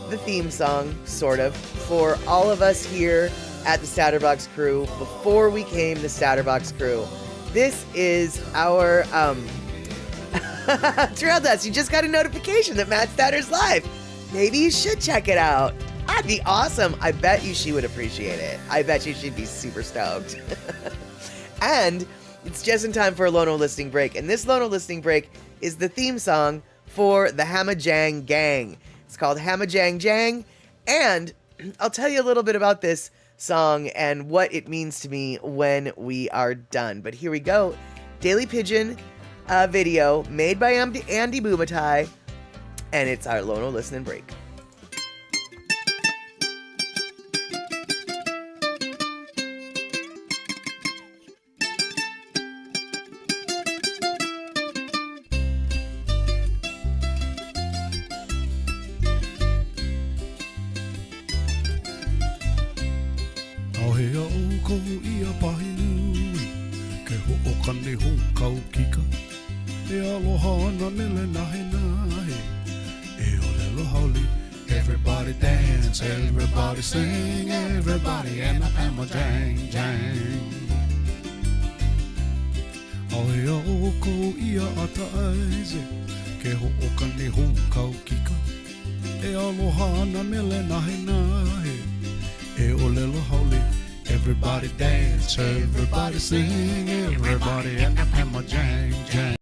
the theme song, sort of, for all of us here at the Statterbox crew before we came the Statterbox crew. This is our Trail Dust. You just got a notification that Matt Statter's live. Maybe you should check it out. That'd be awesome. I bet you she would appreciate it. I bet you she'd be super stoked. And it's just in time for a Lono listening break. And this Lono listening break is the theme song for the Hamajang Gang. It's called Hamajang Jang. And I'll tell you a little bit about this song and what it means to me when we are done. But here we go. Daily Pigeon video made by Andy Bumatai. And it's our Lono listening break. o ko ia pahinui ke ho'okane ho kau kika e aloha ana mele nahe nahe e olelo hauli. Everybody dance, everybody sing, everybody and a pama jang jang. Ahe o ko ia ata aize ke ho'okane ho kau kika e aloha ana mele nahe nahe e olelo hauli. Everybody dance, everybody sing, everybody and a pama jang jang.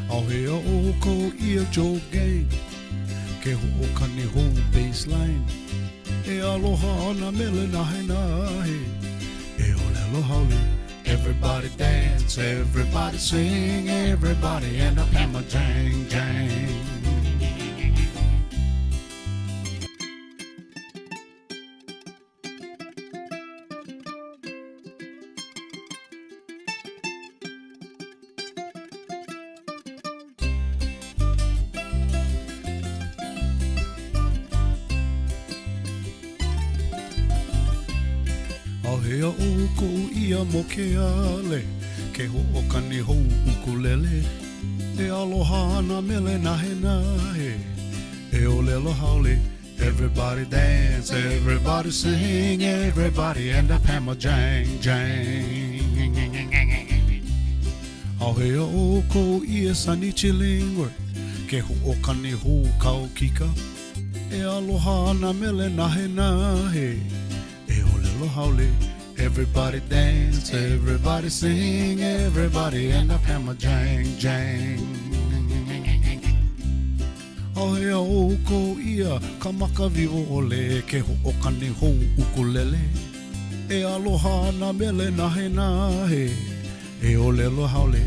Ahe o ko ia jogging ke ho'okane ho baseline e aloha ana mele nahe nahe e olelo hauli. Everybody dance, everybody sing, everybody and a pama jang jang. Ahea o ko ia mo ke ale ke ho'okane hou ukulele e aloha ana mele nahe nahe e olelo haole. Everybody dance, everybody sing, everybody and a pama jang jang. Ahea o ko ia sani chillingward ke ho'okane hou kau kika e aloha ana mele nahe nahe e olelo haole. Everybody dance, everybody sing, everybody and a pama jang jang. Ahea o ko ia kamaka vivo ole ke ho'okane hou ukulele e aloha ana mele nahe nahe e olelo haole.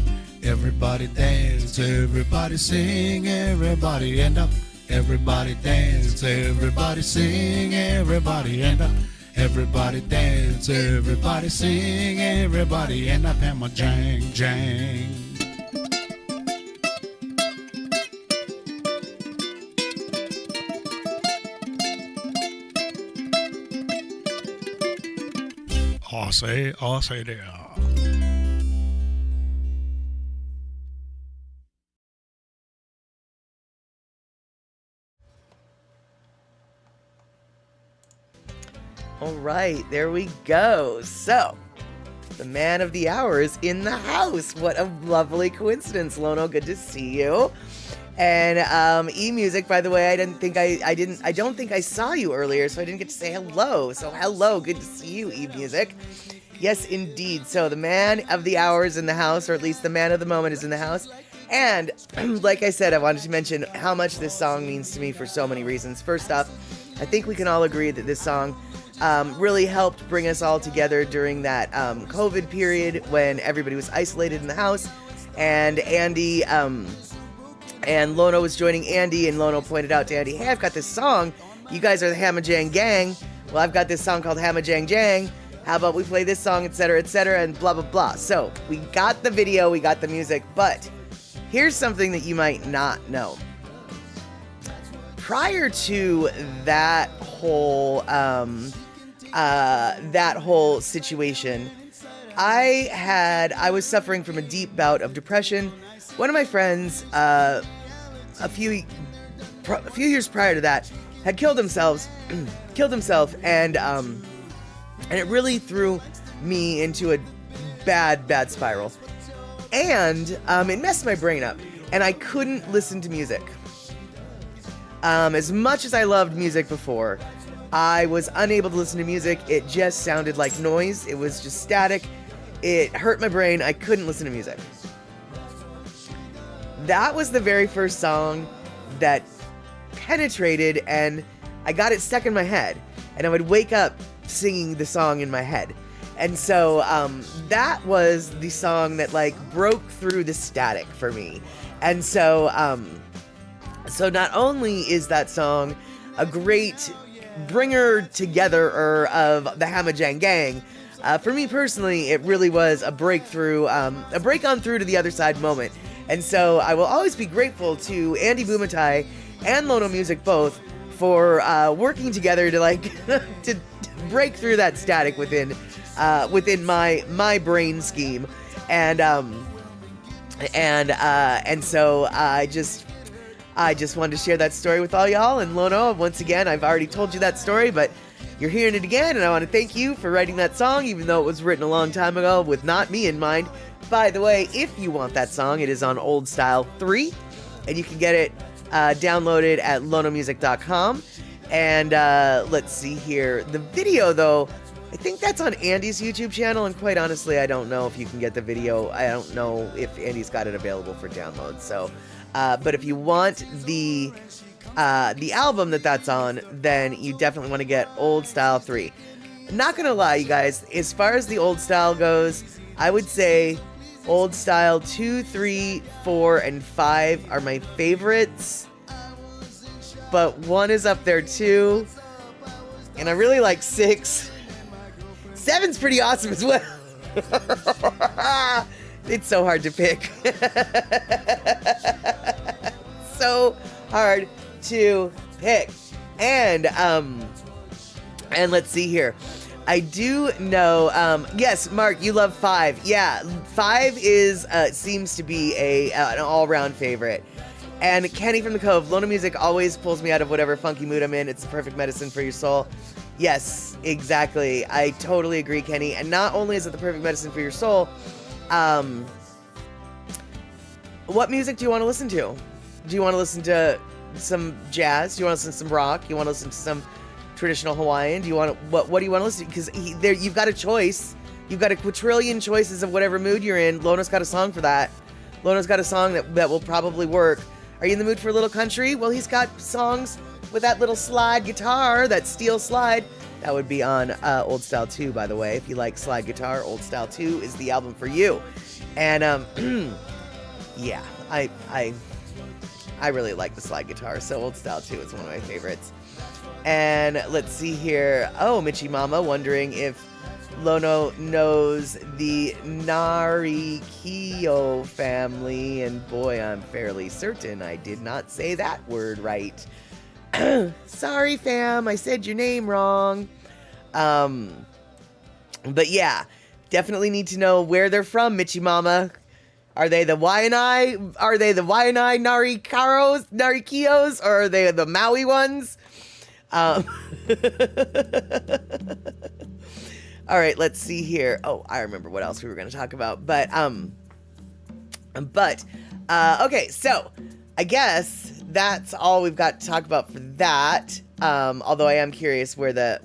Everybody dance, everybody sing, everybody and up. Everybody dance, everybody sing, everybody and up. Everybody dance, everybody sing, everybody and a pama jang jang. I say there. All right, there we go. So, the man of the hour is in the house. What a lovely coincidence, Lono. Good to see you. And eMusic, by the way, I don't think I saw you earlier, so I didn't get to say hello. So hello, good to see you, eMusic. Yes, indeed. So the man of the hour is in the house, or at least the man of the moment is in the house. And like I said, I wanted to mention how much this song means to me for so many reasons. First off, I think we can all agree that this song really helped bring us all together during that COVID period when everybody was isolated in the house. And Andy and Lono was joining Andy, and Lono pointed out to Andy, hey, I've got this song. You guys are the Hamajang Gang. Well, I've got this song called Hamajang Jang. How about we play this song, etc., and blah, blah, blah. So we got the video, we got the music, but here's something that you might not know. Prior to that whole situation, I was suffering from a deep bout of depression. One of my friends, a few years prior to that, had killed himself, and it really threw me into a bad spiral, and it messed my brain up, and I couldn't listen to music. As much as I loved music before, I was unable to listen to music. It just sounded like noise. It was just static. It hurt my brain. I couldn't listen to music. That was the very first song that penetrated, and I got it stuck in my head, and I would wake up singing the song in my head. And so that was the song that like broke through the static for me. And so so not only is that song a great bringer together of the Hamajang Gang, for me personally, it really was a breakthrough, a break on through to the other side moment. And so I will always be grateful to Andy Bumatai and Lono Music both working together to like to break through that static within my brain scheme, and so I just wanted to share that story with all y'all. And Lono, once again, I've already told you that story, but you're hearing it again, and I want to thank you for writing that song, even though it was written a long time ago with not me in mind. By the way, if you want that song, it is on Old Style 3, and you can get it downloaded at lonomusic.com. And let's see here. The video, though, I think that's on Andy's YouTube channel, and quite honestly, I don't know if you can get the video. I don't know if Andy's got it available for download. So, but if you want the album that's on, then you definitely want to get Old Style 3. Not gonna lie, you guys, as far as the old style goes, I would say Old Style 2, 3, 4, and 5 are my favorites, but 1 is up there too, and I really like 6. 7's pretty awesome as well. It's so hard to pick. So hard to pick. And let's see here. I do know, yes, Mark, you love 5. Yeah, 5 is, seems to be an all-round favorite. And Kenny from the Cove, Lono music always pulls me out of whatever funky mood I'm in. It's the perfect medicine for your soul. Yes, exactly. I totally agree, Kenny. And not only is it the perfect medicine for your soul, what music do you want to listen to? Do you want to listen to some jazz? Do you want to listen to some rock? You want to listen to some traditional Hawaiian? Do you want to, what do you want to listen to? Because there, you've got a choice. You've got a quadrillion choices of whatever mood you're in. Lono's got a song for that. Lono's got a song that will probably work. Are you in the mood for a little country? Well, he's got songs with that little slide guitar, that steel slide. That would be on Old Style 2, by the way. If you like slide guitar, Old Style 2 is the album for you. And yeah, I really like the slide guitar, so Old Style 2 is one of my favorites. And let's see here. Oh, Michi Mama wondering if Lono knows the Narikio family, and boy, I'm fairly certain I did not say that word right. Sorry, fam, I said your name wrong. But yeah, definitely need to know where they're from, Michi Mama. Are they the Waianae? Are they the Waianae Narikios? Or are they the Maui ones? All right, let's see here. Oh, I remember what else we were going to talk about. But okay, so I guess that's all we've got to talk about for that. Although I am curious where the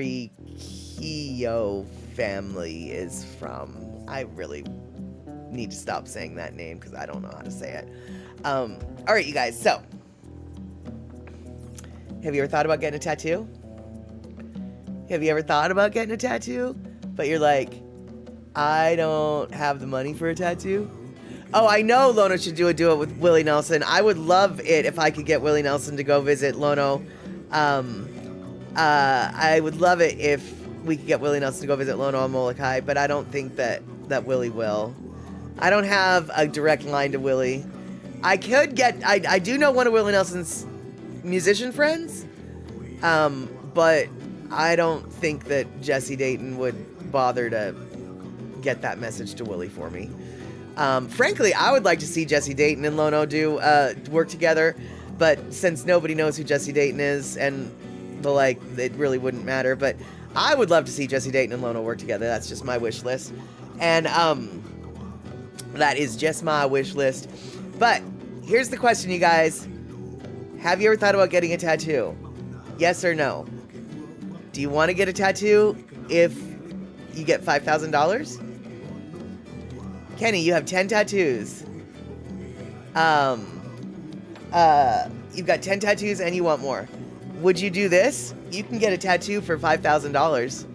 Narikio family is from. I really need to stop saying that name because I don't know how to say it. All right, you guys. So, have you ever thought about getting a tattoo? Have you ever thought about getting a tattoo? But you're like, I don't have the money for a tattoo. Oh, I know Lono should do it with Willie Nelson. I would love it if I could get Willie Nelson to go visit Lono. I would love it if we could get Willie Nelson to go visit Lono on Molokai, but I don't think that Willie will. I don't have a direct line to Willie. I could get, I do know one of Willie Nelson's musician friends, but I don't think that Jesse Dayton would bother to get that message to Willie for me. Frankly, I would like to see Jesse Dayton and Lono do work together, but since nobody knows who Jesse Dayton is and the like, it really wouldn't matter. But I would love to see Jesse Dayton and Lono work together. That's just my wish list. And that is just my wish list. But here's the question, you guys. Have you ever thought about getting a tattoo? Yes or no? Do you want to get a tattoo if you get $5,000? Kenny, you have 10 tattoos. You've got 10 tattoos and you want more. Would you do this? You can get a tattoo for $5,000.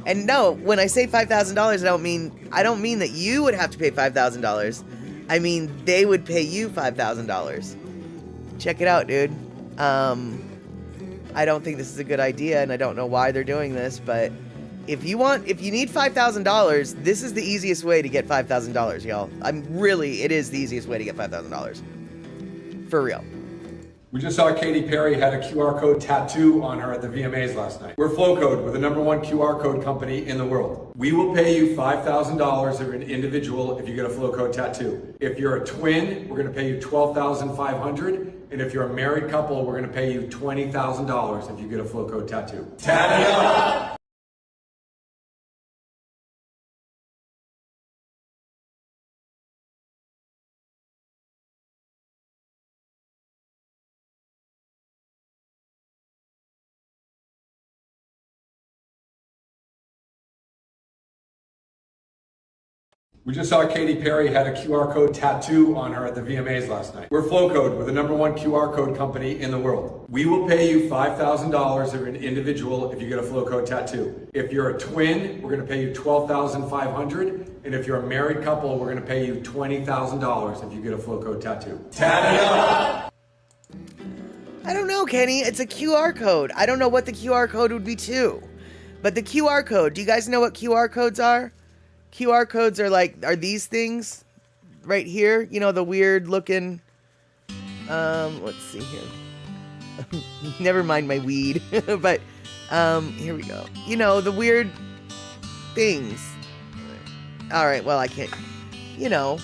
And no, when I say $5,000, I don't mean that you would have to pay $5,000. I mean, they would pay you $5,000. Check it out, dude. I don't think this is a good idea, and I don't know why they're doing this, but if you need $5,000, this is the easiest way to get $5,000, y'all. It is the easiest way to get $5,000. For real. We just saw Katy Perry had a QR code tattoo on her at the VMAs last night. We're Flowcode. We're the #1 QR code company in the world. We will pay you $5,000 if you're an individual if you get a Flowcode tattoo. If you're a twin, we're gonna pay you $12,500. And if you're a married couple, we're gonna pay you $20,000 if you get a Flowcode tattoo. Tat it up! We just saw Katy Perry had a QR code tattoo on her at the VMAs last night. We're Flowcode. We're the #1 QR code company in the world. We will pay you $5,000 if you're an individual if you get a Flowcode tattoo. If you're a twin, we're gonna pay you $12,500. And if you're a married couple, we're gonna pay you $20,000 if you get a Flowcode tattoo. Tat it up! I don't know, Kenny. It's a QR code. I don't know what the QR code would be too. But the QR code, do you guys know what QR codes are? QR codes are these things right here? You know, the weird looking, let's see here. Never mind my weed. But, here we go. You know, the weird things. All right, well, I can't, you know,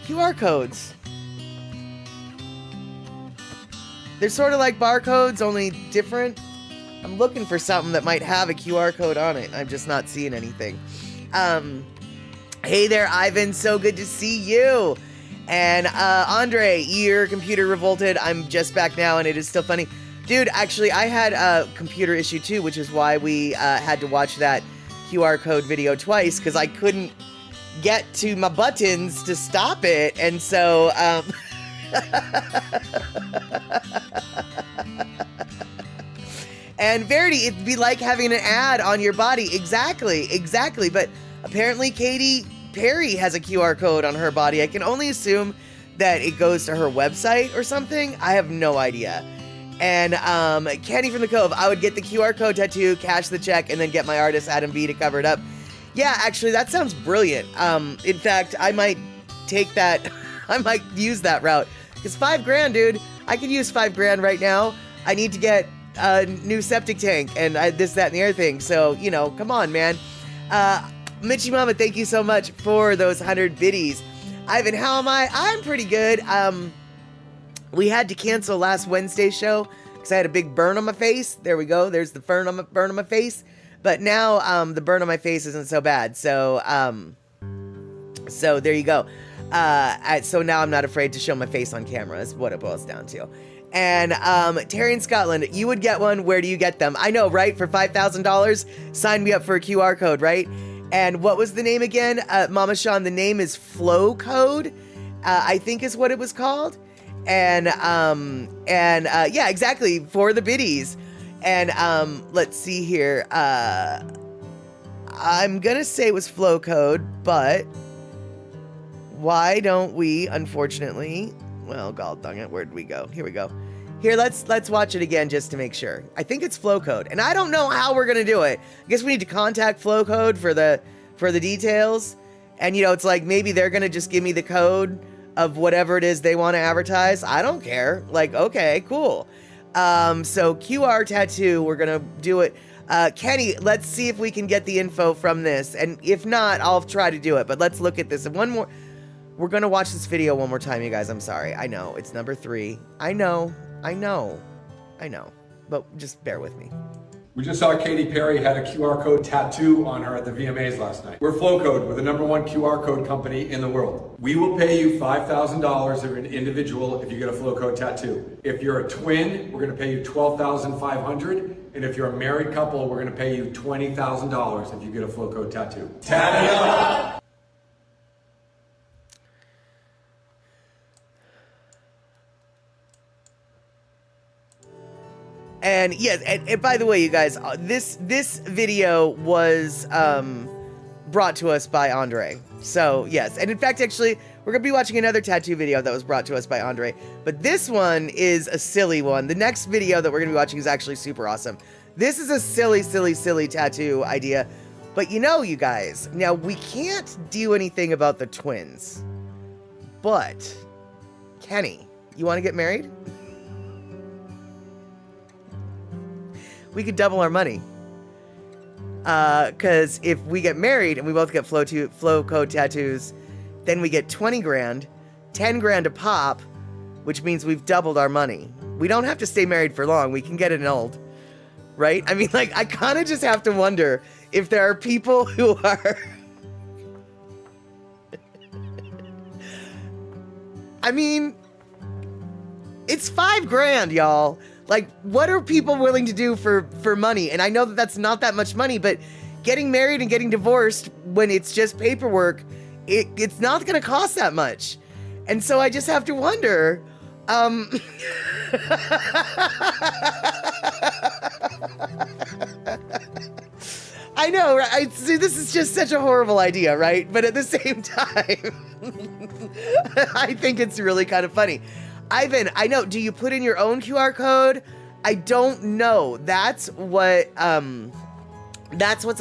QR codes. They're sort of like barcodes, only different. I'm looking for something that might have a QR code on it. I'm just not seeing anything. Hey there, Ivan. So good to see you. And Andre, your computer revolted. I'm just back now, and it is still funny. Dude, actually, I had a computer issue too, which is why we had to watch that QR code video twice, because I couldn't get to my buttons to stop it. And so... And Verity, it'd be like having an ad on your body. Exactly. But apparently Katy Perry has a QR code on her body. I can only assume that it goes to her website or something. I have no idea. And Kenny from the Cove, I would get the QR code tattoo, cash the check, and then get my artist Adam B to cover it up. Yeah, actually, that sounds brilliant. In fact, I might take that. I might use that route. Because $5,000, dude. I could use $5,000 right now. I need to get a new septic tank and this, that, and the other thing. So, you know, come on, man. Mitchie Mama, thank you so much for those 100 biddies. Ivan, how am I? I'm pretty good. We had to cancel last Wednesday's show because I had a big burn on my face. There we go. There's the burn on my face. But now the burn on my face isn't so bad. So, so there you go. So now I'm not afraid to show my face on camera is what it boils down to. And Terry in Scotland, you would get one. Where do you get them? I know, right? For $5,000, sign me up for a QR code, right? And what was the name again? Mama Sean, the name is Flowcode, I think is what it was called. And yeah, exactly, for the biddies. And let's see here. I'm gonna say it was Flowcode, but why don't we, unfortunately... Well, god dang it, where'd we go? Here we go. Here, let's watch it again just to make sure. I think it's Flowcode, and I don't know how we're gonna do it. I guess we need to contact Flowcode for the details. And you know, it's like maybe they're gonna just give me the code of whatever it is they want to advertise. I don't care. Like, okay, cool. So QR tattoo, we're gonna do it. Kenny, let's see if we can get the info from this, and if not, I'll try to do it. But let's look at this. And one more. We're gonna watch this video one more time, you guys. I'm sorry. I know, it's number 3. I know. But just bear with me. We just saw Katy Perry had a QR code tattoo on her at the VMAs last night. We're Flowcode. We're the #1 QR code company in the world. We will pay you $5,000 if you're an individual if you get a Flowcode tattoo. If you're a twin, we're gonna pay you $12,500. And if you're a married couple, we're gonna pay you $20,000 if you get a Flowcode tattoo. Tat it up! And yes, and by the way, you guys, this video was brought to us by Andre. So yes, and in fact, actually, we're gonna be watching another tattoo video that was brought to us by Andre. But this one is a silly one. The next video that we're gonna be watching is actually super awesome. This is a silly tattoo idea. But you know, you guys, now we can't do anything about the twins. But Kenny, you want to get married? We could double our money. Because if we get married and we both get flow code tattoos, then we get 20 grand, 10 grand a pop, which means we've doubled our money. We don't have to stay married for long. We can get annulled, right? I mean, like, I kind of just have to wonder if there are people who are... I mean, it's 5 grand, y'all. Like, what are people willing to do for money? And I know that that's not that much money, but getting married and getting divorced when it's just paperwork, it's not going to cost that much. And so I just have to wonder, I know, right? See, this is just such a horrible idea, right? But at the same time, I think it's really kind of funny. Ivan, I know, do you put in your own QR code? I don't know. That's what's a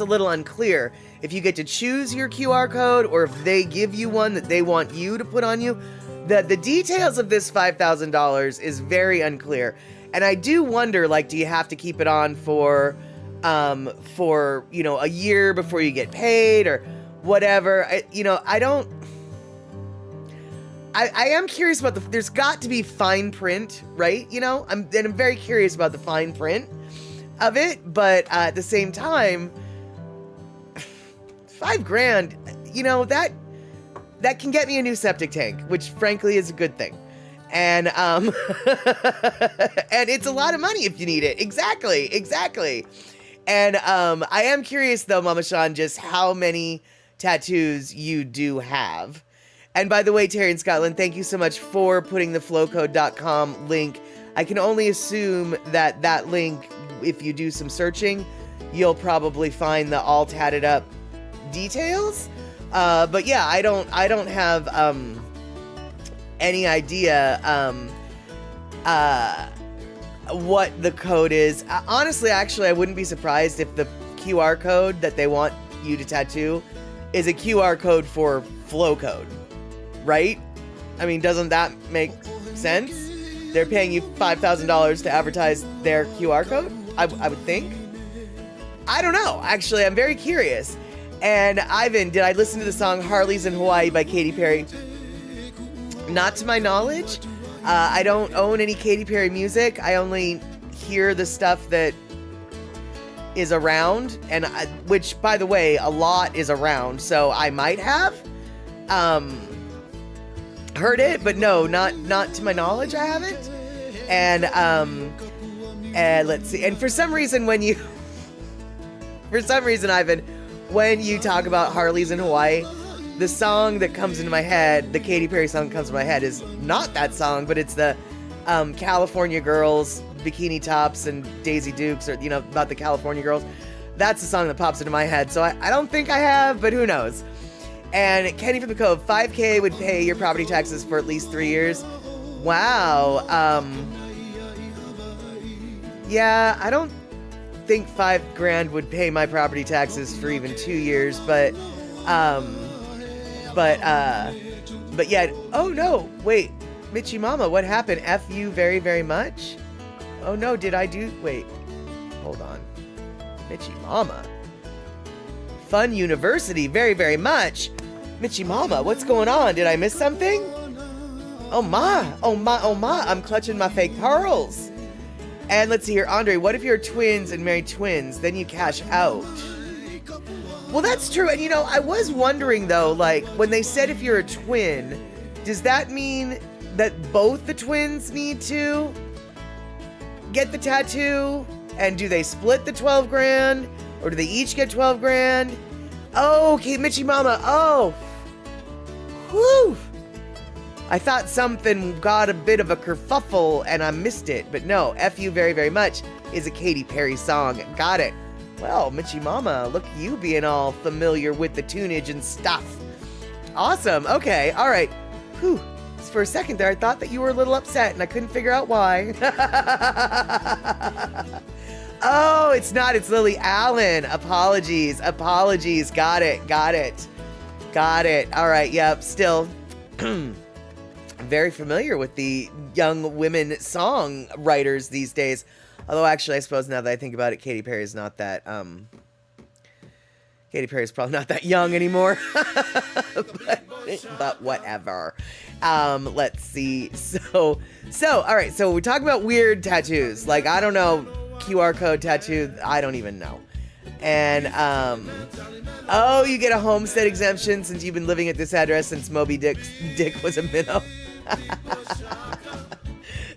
little unclear. If you get to choose your QR code or if they give you one that they want you to put on you. The details of this $5,000 is very unclear. And I do wonder, like, do you have to keep it on for you know, a year before you get paid or whatever? I am curious about there's got to be fine print, right? You know, I'm very curious about the fine print of it, but at the same time, 5 grand, you know, that can get me a new septic tank, which frankly is a good thing. And, and it's a lot of money if you need it. Exactly. And, I am curious though, Mama Sean, just how many tattoos you do have. And by the way, Terry in Scotland, thank you so much for putting the flowcode.com link. I can only assume that link, if you do some searching, you'll probably find the all tatted up details. But yeah, I don't have any idea what the code is. Honestly, actually, I wouldn't be surprised if the QR code that they want you to tattoo is a QR code for flow code. Right? I mean, doesn't that make sense? They're paying you $5,000 to advertise their QR code, I would think. I don't know. Actually, I'm very curious. And Ivan, did I listen to the song Harley's in Hawaii by Katy Perry? Not to my knowledge. I don't own any Katy Perry music. I only hear the stuff that is around, and which, by the way, a lot is around, so I might have. Heard it, but no, not to my knowledge, I haven't. And let's see. And for some reason, Ivan, when you talk about Harley's in Hawaii, the song that comes into my head, the Katy Perry song that comes to my head, is not that song, but it's the California Girls, Bikini Tops, and Daisy Dukes, or, you know, about the California Girls. That's the song that pops into my head. So I don't think I have, but who knows? And Kenny from the Cove, 5K would pay your property taxes for at least 3 years. Wow. Yeah, I don't think 5 grand would pay my property taxes for even 2 years, but yeah. Oh no, wait, Mitchie Mama, what happened? F you very, very much? Oh no, wait, hold on. Mitchie Mama. Fun University, very, very much. Mitchie Mama, what's going on? Did I miss something? Oh my, I'm clutching my fake pearls. And let's see here, Andre, what if you're twins and married twins? Then you cash out. Well, that's true. And you know, I was wondering though, like, when they said if you're a twin, does that mean that both the twins need to get the tattoo? And do they split the 12 grand? Or do they each get 12 grand? Oh, okay, Mitchie Mama. Oh. Whew. I thought something got a bit of a kerfuffle and I missed it. But no, F you very, very much is a Katy Perry song. Got it. Well, Mitchie Mama, look at you being all familiar with the tunage and stuff. Awesome. Okay. All right. Whew. For a second there, I thought that you were a little upset and I couldn't figure out why. Oh, it's not. It's Lily Allen. Apologies. Got it. All right. Yep. Still very familiar with the young women songwriters these days. Although, actually, I suppose now that I think about it, Katy Perry is not that, Katy Perry's probably not that young anymore. but whatever. Let's see. So, all right. So we're talking about weird tattoos. Like, I don't know, QR code tattoo. I don't even know. And, oh, you get a homestead exemption since you've been living at this address since Moby Dick was a minnow.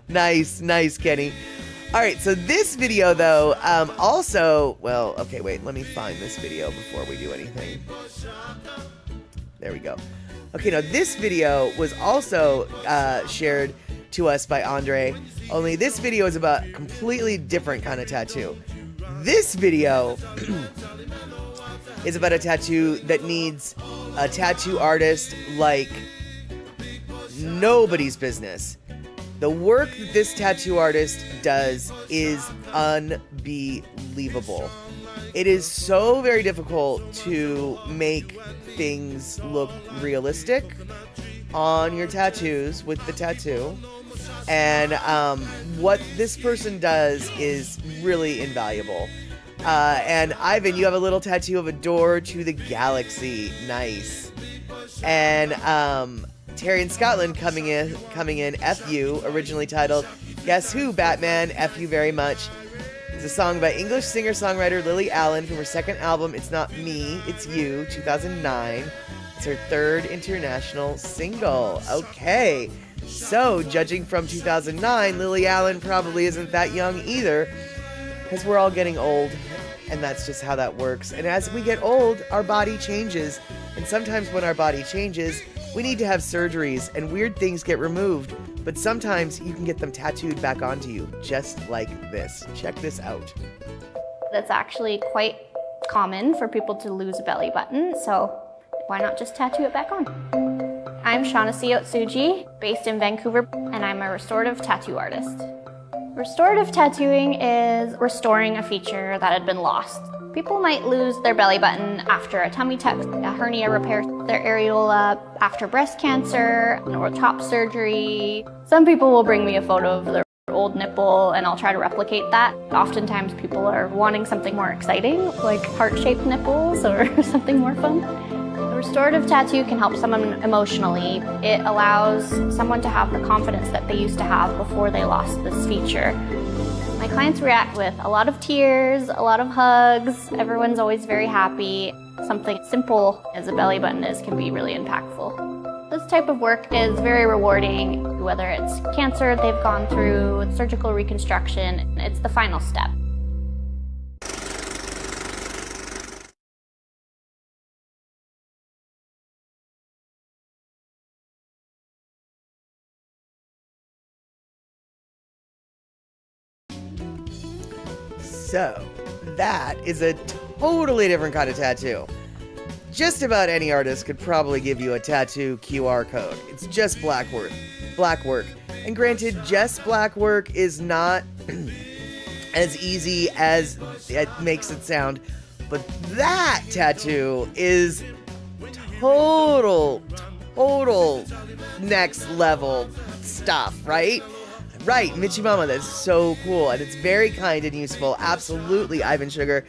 Nice, Kenny. All right, so this video, though, also, well, okay, wait, let me find this video before we do anything. There we go. Okay, now this video was also shared to us by Andre, only this video is about a completely different kind of tattoo. This video is about a tattoo that needs a tattoo artist like nobody's business. The work that this tattoo artist does is unbelievable. It is so very difficult to make things look realistic on your tattoos with the tattoo. And what this person does is really invaluable. And Ivan, you have a little tattoo of a door to the galaxy. Nice. And Terry in Scotland coming in, F You, originally titled Guess Who, Batman, F You Very Much. It's a song by English singer-songwriter Lily Allen from her second album, It's Not Me, It's You, 2009. It's her third international single. Okay, so judging from 2009, Lily Allen probably isn't that young either, because we're all getting old, and that's just how that works. And as we get old, our body changes, and sometimes when our body changes, we need to have surgeries and weird things get removed, but sometimes you can get them tattooed back onto you, just like this. Check this out. That's actually quite common for people to lose a belly button, so why not just tattoo it back on? I'm Shaughnessy Otsuji, based in Vancouver, and I'm a restorative tattoo artist. Restorative tattooing is restoring a feature that had been lost. People might lose their belly button after a tummy tuck, a hernia repair, their areola, after breast cancer, or top surgery. Some people will bring me a photo of their old nipple and I'll try to replicate that. Oftentimes people are wanting something more exciting, like heart-shaped nipples or something more fun. A restorative tattoo can help someone emotionally. It allows someone to have the confidence that they used to have before they lost this feature. My clients react with a lot of tears, a lot of hugs. Everyone's always very happy. Something simple as a belly button can be really impactful. This type of work is very rewarding, whether it's cancer they've gone through, surgical reconstruction, it's the final step. So, that is a totally different kind of tattoo. Just about any artist could probably give you a tattoo QR code. It's just black work. And granted, just black work is not as easy as it makes it sound, but that tattoo is total next level stuff, right? Right, Michimama, that's so cool, and it's very kind and useful. Absolutely, Ivan Sugar.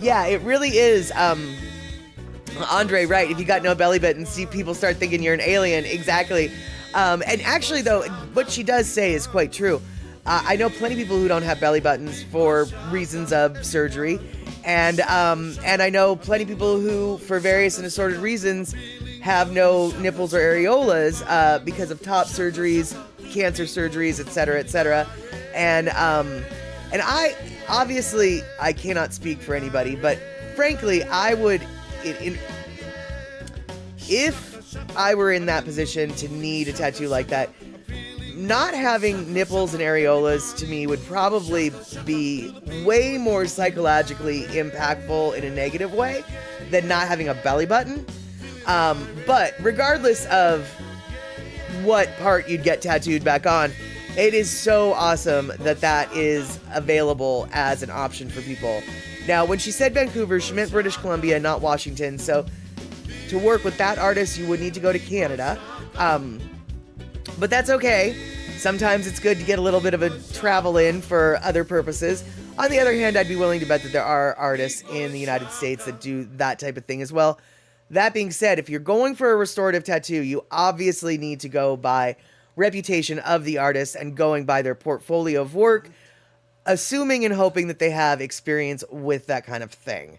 Yeah, it really is, Andre, right, if you got no belly button, see people start thinking you're an alien, exactly. And actually, though, what she does say is quite true. I know plenty of people who don't have belly buttons for reasons of surgery, and I know plenty of people who, for various and assorted reasons, have no nipples or areolas because of top surgeries, cancer surgeries, etc. And I obviously I cannot speak for anybody, but frankly, I would, if I were in that position to need a tattoo like that, not having nipples and areolas to me would probably be way more psychologically impactful in a negative way than not having a belly button. But regardless of what part you'd get tattooed back on, it is so awesome that that is available as an option for people. Now, when she said Vancouver, she meant British Columbia, not Washington. So to work with that artist, you would need to go to Canada. But that's okay. Sometimes it's good to get a little bit of a travel in for other purposes. On the other hand, I'd be willing to bet that there are artists in the United States that do that type of thing as well. That being said, if you're going for a restorative tattoo, you obviously need to go by reputation of the artist and going by their portfolio of work, assuming and hoping that they have experience with that kind of thing.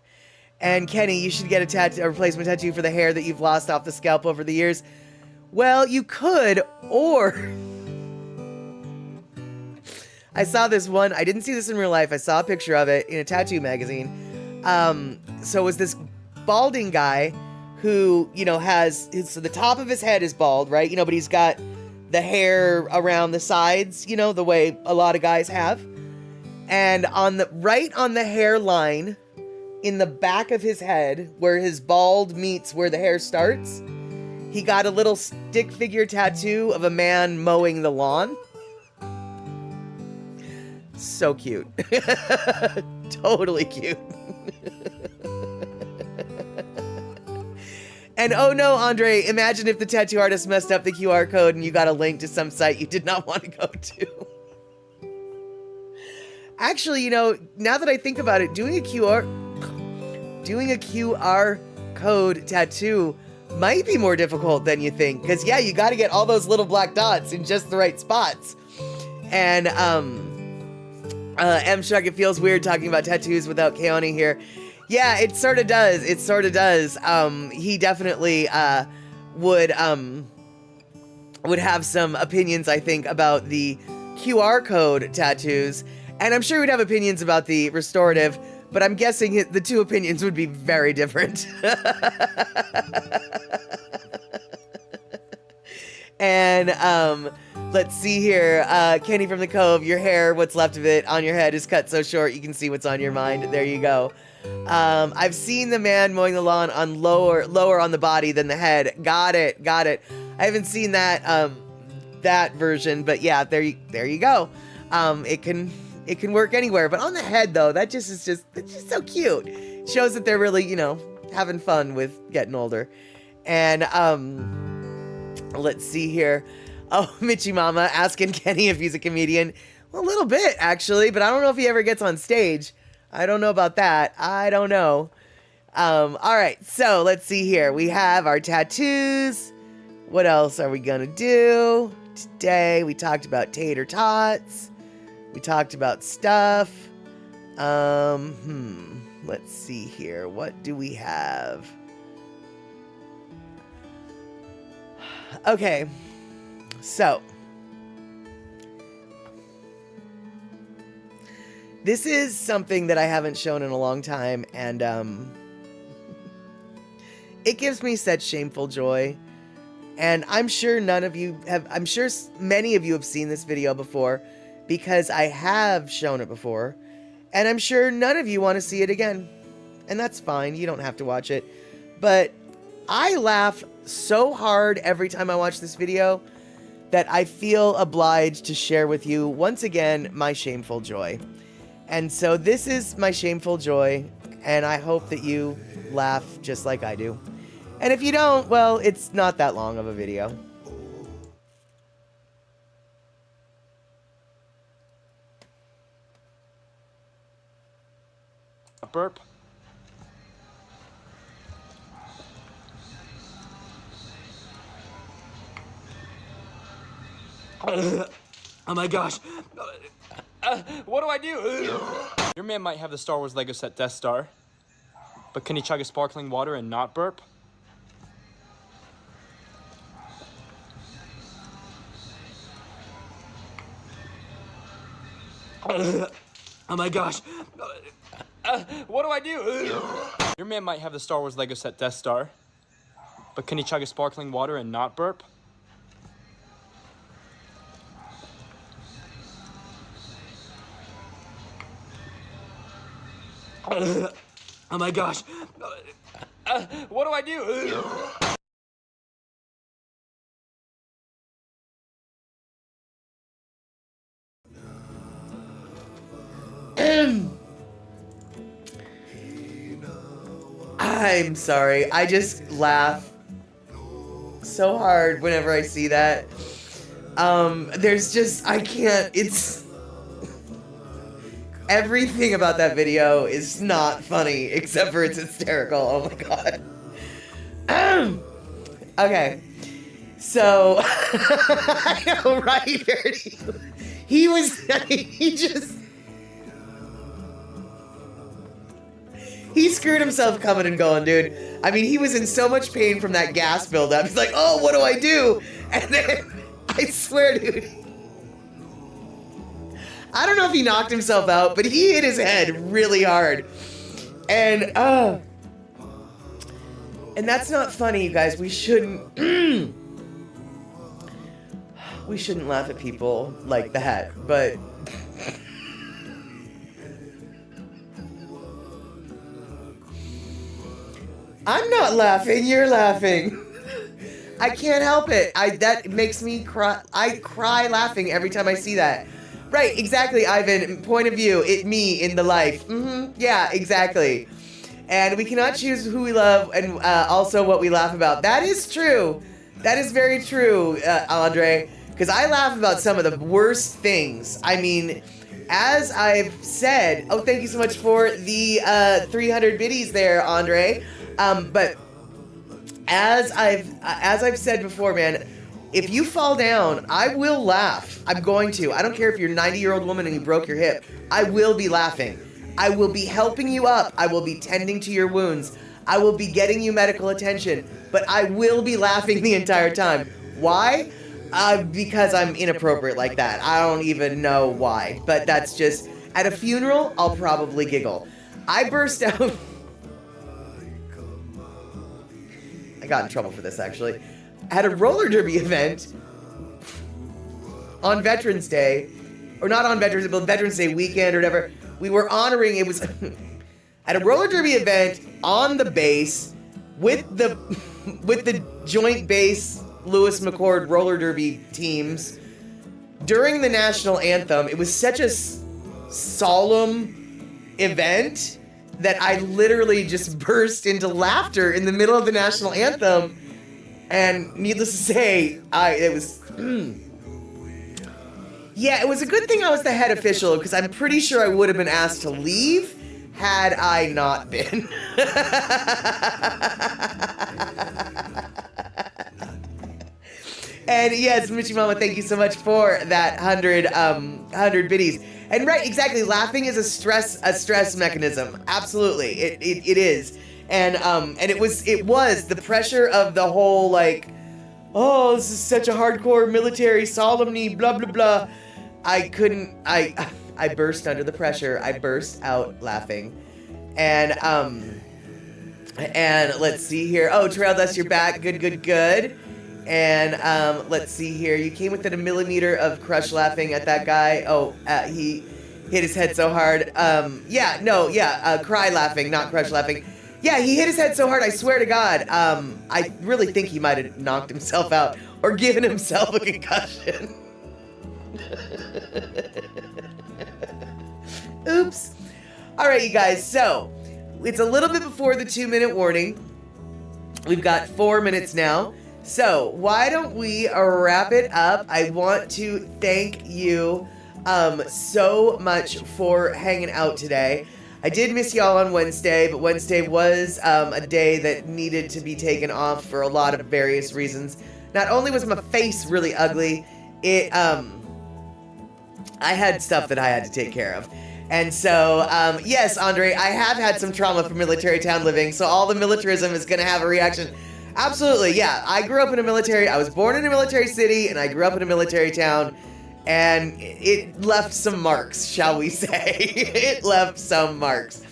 And Kenny, you should get a replacement tattoo for the hair that you've lost off the scalp over the years. Well, you could, or I saw this one. I didn't see this in real life. I saw a picture of it in a tattoo magazine. So it was this balding guy who, so the top of his head is bald, right? But he's got the hair around the sides, the way a lot of guys have. And on the hairline, in the back of his head, where his bald meets where the hair starts, he got a little stick figure tattoo of a man mowing the lawn. So cute. Totally cute. And oh no, Andre, imagine if the tattoo artist messed up the QR code and you got a link to some site you did not want to go to. Actually, now that I think about it, doing a QR code tattoo might be more difficult than you think. Because, yeah, you got to get all those little black dots in just the right spots. And, M. Shuck, it feels weird talking about tattoos without Keone here. Yeah, it sort of does. It sort of does. He definitely would have some opinions, I think, about the QR code tattoos. And I'm sure he'd have opinions about the restorative, but I'm guessing the two opinions would be very different. And let's see here. Kenny from the Cove, your hair, what's left of it on your head is cut so short you can see what's on your mind. There you go. I've seen the man mowing the lawn on lower on the body than the head. Got it. I haven't seen that version, but yeah, there you go. It can work anywhere, but on the head though, it's just so cute. It shows that they're really, having fun with getting older. And let's see here. Oh, Mitchie Mama asking Kenny if he's a comedian. Well, a little bit actually, but I don't know if he ever gets on stage. I don't know about that. I don't know. All right, so let's see here. We have our tattoos. What else are we gonna do today? We talked about tater tots. We talked about stuff. Let's see here. What do we have? Okay. So, this is something that I haven't shown in a long time, and it gives me such shameful joy. And I'm sure I'm sure many of you have seen this video before, because I have shown it before, and I'm sure none of you want to see it again. And that's fine, you don't have to watch it. But I laugh so hard every time I watch this video that I feel obliged to share with you, once again, my shameful joy. And so this is my shameful joy, and I hope that you laugh just like I do. And if you don't, well, it's not that long of a video. Burp. Oh my gosh. What do I do? Your man might have the Star Wars Lego set Death Star, but can he chug a sparkling water and not burp? Oh my gosh. What do I do? Your man might have the Star Wars Lego set Death Star, but can he chug a sparkling water and not burp? Oh my gosh. What do I do? I'm sorry. I just laugh so hard whenever I see that. There's just, I can't, it's... Everything about that video is not funny, except for it's hysterical. Oh my god. Okay. So, I know, right? He was, he screwed himself coming and going, dude. I mean, he was in so much pain from that gas buildup. He's like, oh, what do I do? And then, I swear, dude, I don't know if he knocked himself out, but he hit his head really hard. And that's not funny, you guys. We shouldn't, we shouldn't laugh at people like that, but I'm not laughing, you're laughing. I can't help it. That makes me cry. I cry laughing every time I see that. Right, exactly, Ivan. Point of view, me in the life. Yeah, exactly. And we cannot choose who we love and also what we laugh about. That is true. That is very true, Andre. Because I laugh about some of the worst things. I mean, as I've said, oh, thank you so much for the 300 biddies there, Andre. But as I've said before, man, if you fall down, I will laugh. I'm going to. I don't care if you're a 90-year-old woman and you broke your hip. I will be laughing. I will be helping you up. I will be tending to your wounds. I will be getting you medical attention. But I will be laughing the entire time. Why? Because I'm inappropriate like that. I don't even know why. But that's just... At a funeral, I'll probably giggle. I burst out... I got in trouble for this, actually. At a roller derby event on Veterans Day, or not on Veterans Day, but Veterans Day weekend or whatever, we were honoring, it was at a roller derby event on the base with the joint base Lewis McCord roller derby teams during the national anthem. It was such a solemn event that I literally just burst into laughter in the middle of the national anthem. And needless to say, it was a good thing I was the head official, because I'm pretty sure I would have been asked to leave had I not been. And yes, Michi Mama, thank you so much for that 100 biddies. And right, exactly, laughing is a stress mechanism. Absolutely, it is. And it was the pressure of the whole, like, oh, this is such a hardcore military solemnity, blah blah blah. I burst under the pressure. I burst out laughing. And let's see here. Oh, Terrell, that's your back. Good. And let's see here. You came within a millimeter of crush laughing at that guy. Oh, he hit his head so hard. Cry laughing, not crush laughing. Yeah, he hit his head so hard, I swear to God. I really think he might have knocked himself out or given himself a concussion. Oops. All right, you guys, so it's a little bit before the 2-minute warning. We've got 4 minutes now. So why don't we wrap it up? I want to thank you so much for hanging out today. I did miss y'all on Wednesday, but Wednesday was a day that needed to be taken off for a lot of various reasons. Not only was my face really ugly, I had stuff that I had to take care of. And so, yes, Andre, I have had some trauma from military town living, so all the militarism is going to have a reaction. Absolutely, yeah. I grew up in I was born in a military city, and I grew up in a military town. And it left some marks, shall we say. It left some marks.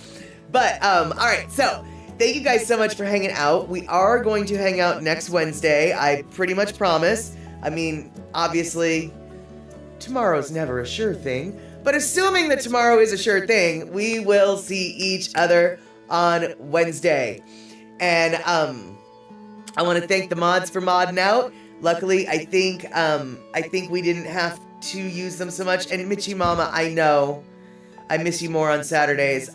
But, all right, so thank you guys so much for hanging out. We are going to hang out next Wednesday. I pretty much promise. I mean, obviously, tomorrow's never a sure thing. But assuming that tomorrow is a sure thing, we will see each other on Wednesday. And I want to thank the mods for modding out. Luckily, I think we didn't have to use them so much. And Michi Mama, I know I miss you more on Saturdays.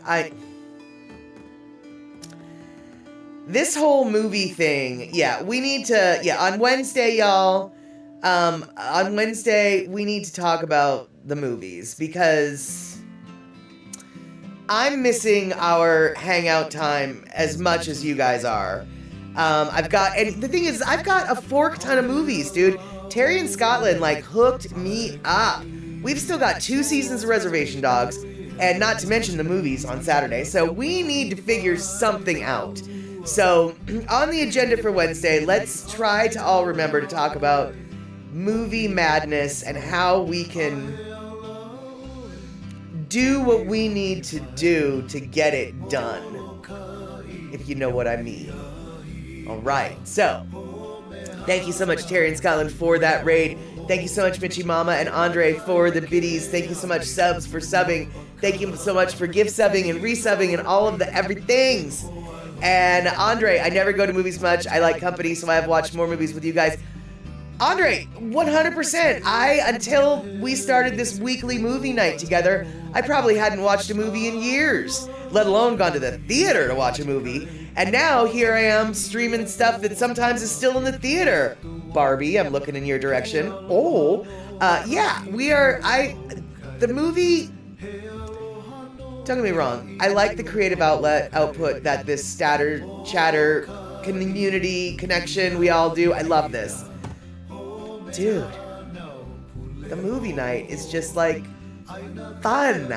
This whole movie thing, yeah, we need to, on Wednesday, y'all, On Wednesday, we need to talk about the movies because I'm missing our hangout time as much as you guys are. And the thing is, I've got a fork ton of movies, dude. Terry in Scotland, like, hooked me up. We've still got 2 seasons of Reservation Dogs, and not to mention the movies on Saturday, so we need to figure something out. So, on the agenda for Wednesday, let's try to all remember to talk about movie madness and how we can do what we need to do to get it done, if you know what I mean. All right, so thank you so much, Terry in Scotland, for that raid. Thank you so much, Mitchie Mama and Andre, for the biddies. Thank you so much, Subs, for subbing. Thank you so much for gift subbing and resubbing and all of the everythings. And Andre, I never go to movies much. I like company, so I have watched more movies with you guys. Andre, 100%. Until we started this weekly movie night together, I probably hadn't watched a movie in years, let alone gone to the theater to watch a movie. And now here I am streaming stuff that sometimes is still in the theater. Barbie, I'm looking in your direction. Oh, yeah, the movie, don't get me wrong, I like the creative output that this chatter community connection we all do. I love this. Dude, the movie night is just like fun.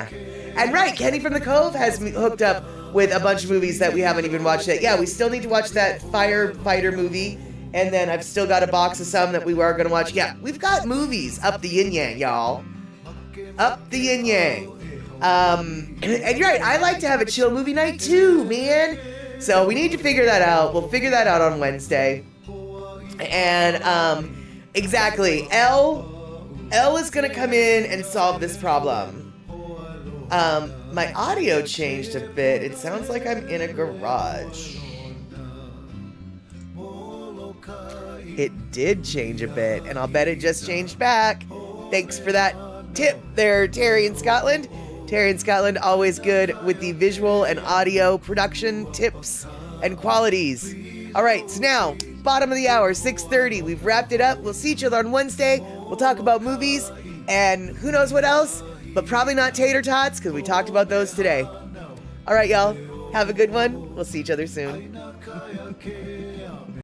And right, Kenny from the Cove has me hooked up with a bunch of movies that we haven't even watched yet. Yeah, we still need to watch that Firefighter movie, and then I've still got a box of some that we are going to watch. Yeah, we've got movies up the yin-yang, y'all. Up the yin-yang. And you're right, I like to have a chill movie night too, man. So we need to figure that out. We'll figure that out on Wednesday. And, exactly, Elle is going to come in and solve this problem. My audio changed a bit. It sounds like I'm in a garage. It did change a bit, and I'll bet it just changed back. Thanks for that tip there, Terry in Scotland. Terry in Scotland, always good with the visual and audio production tips and qualities. All right, so now, bottom of the hour, 6:30. We've wrapped it up. We'll see each other on Wednesday. We'll talk about movies and who knows what else, but probably not tater tots because we talked about those today. All right, y'all. Have a good one. We'll see each other soon.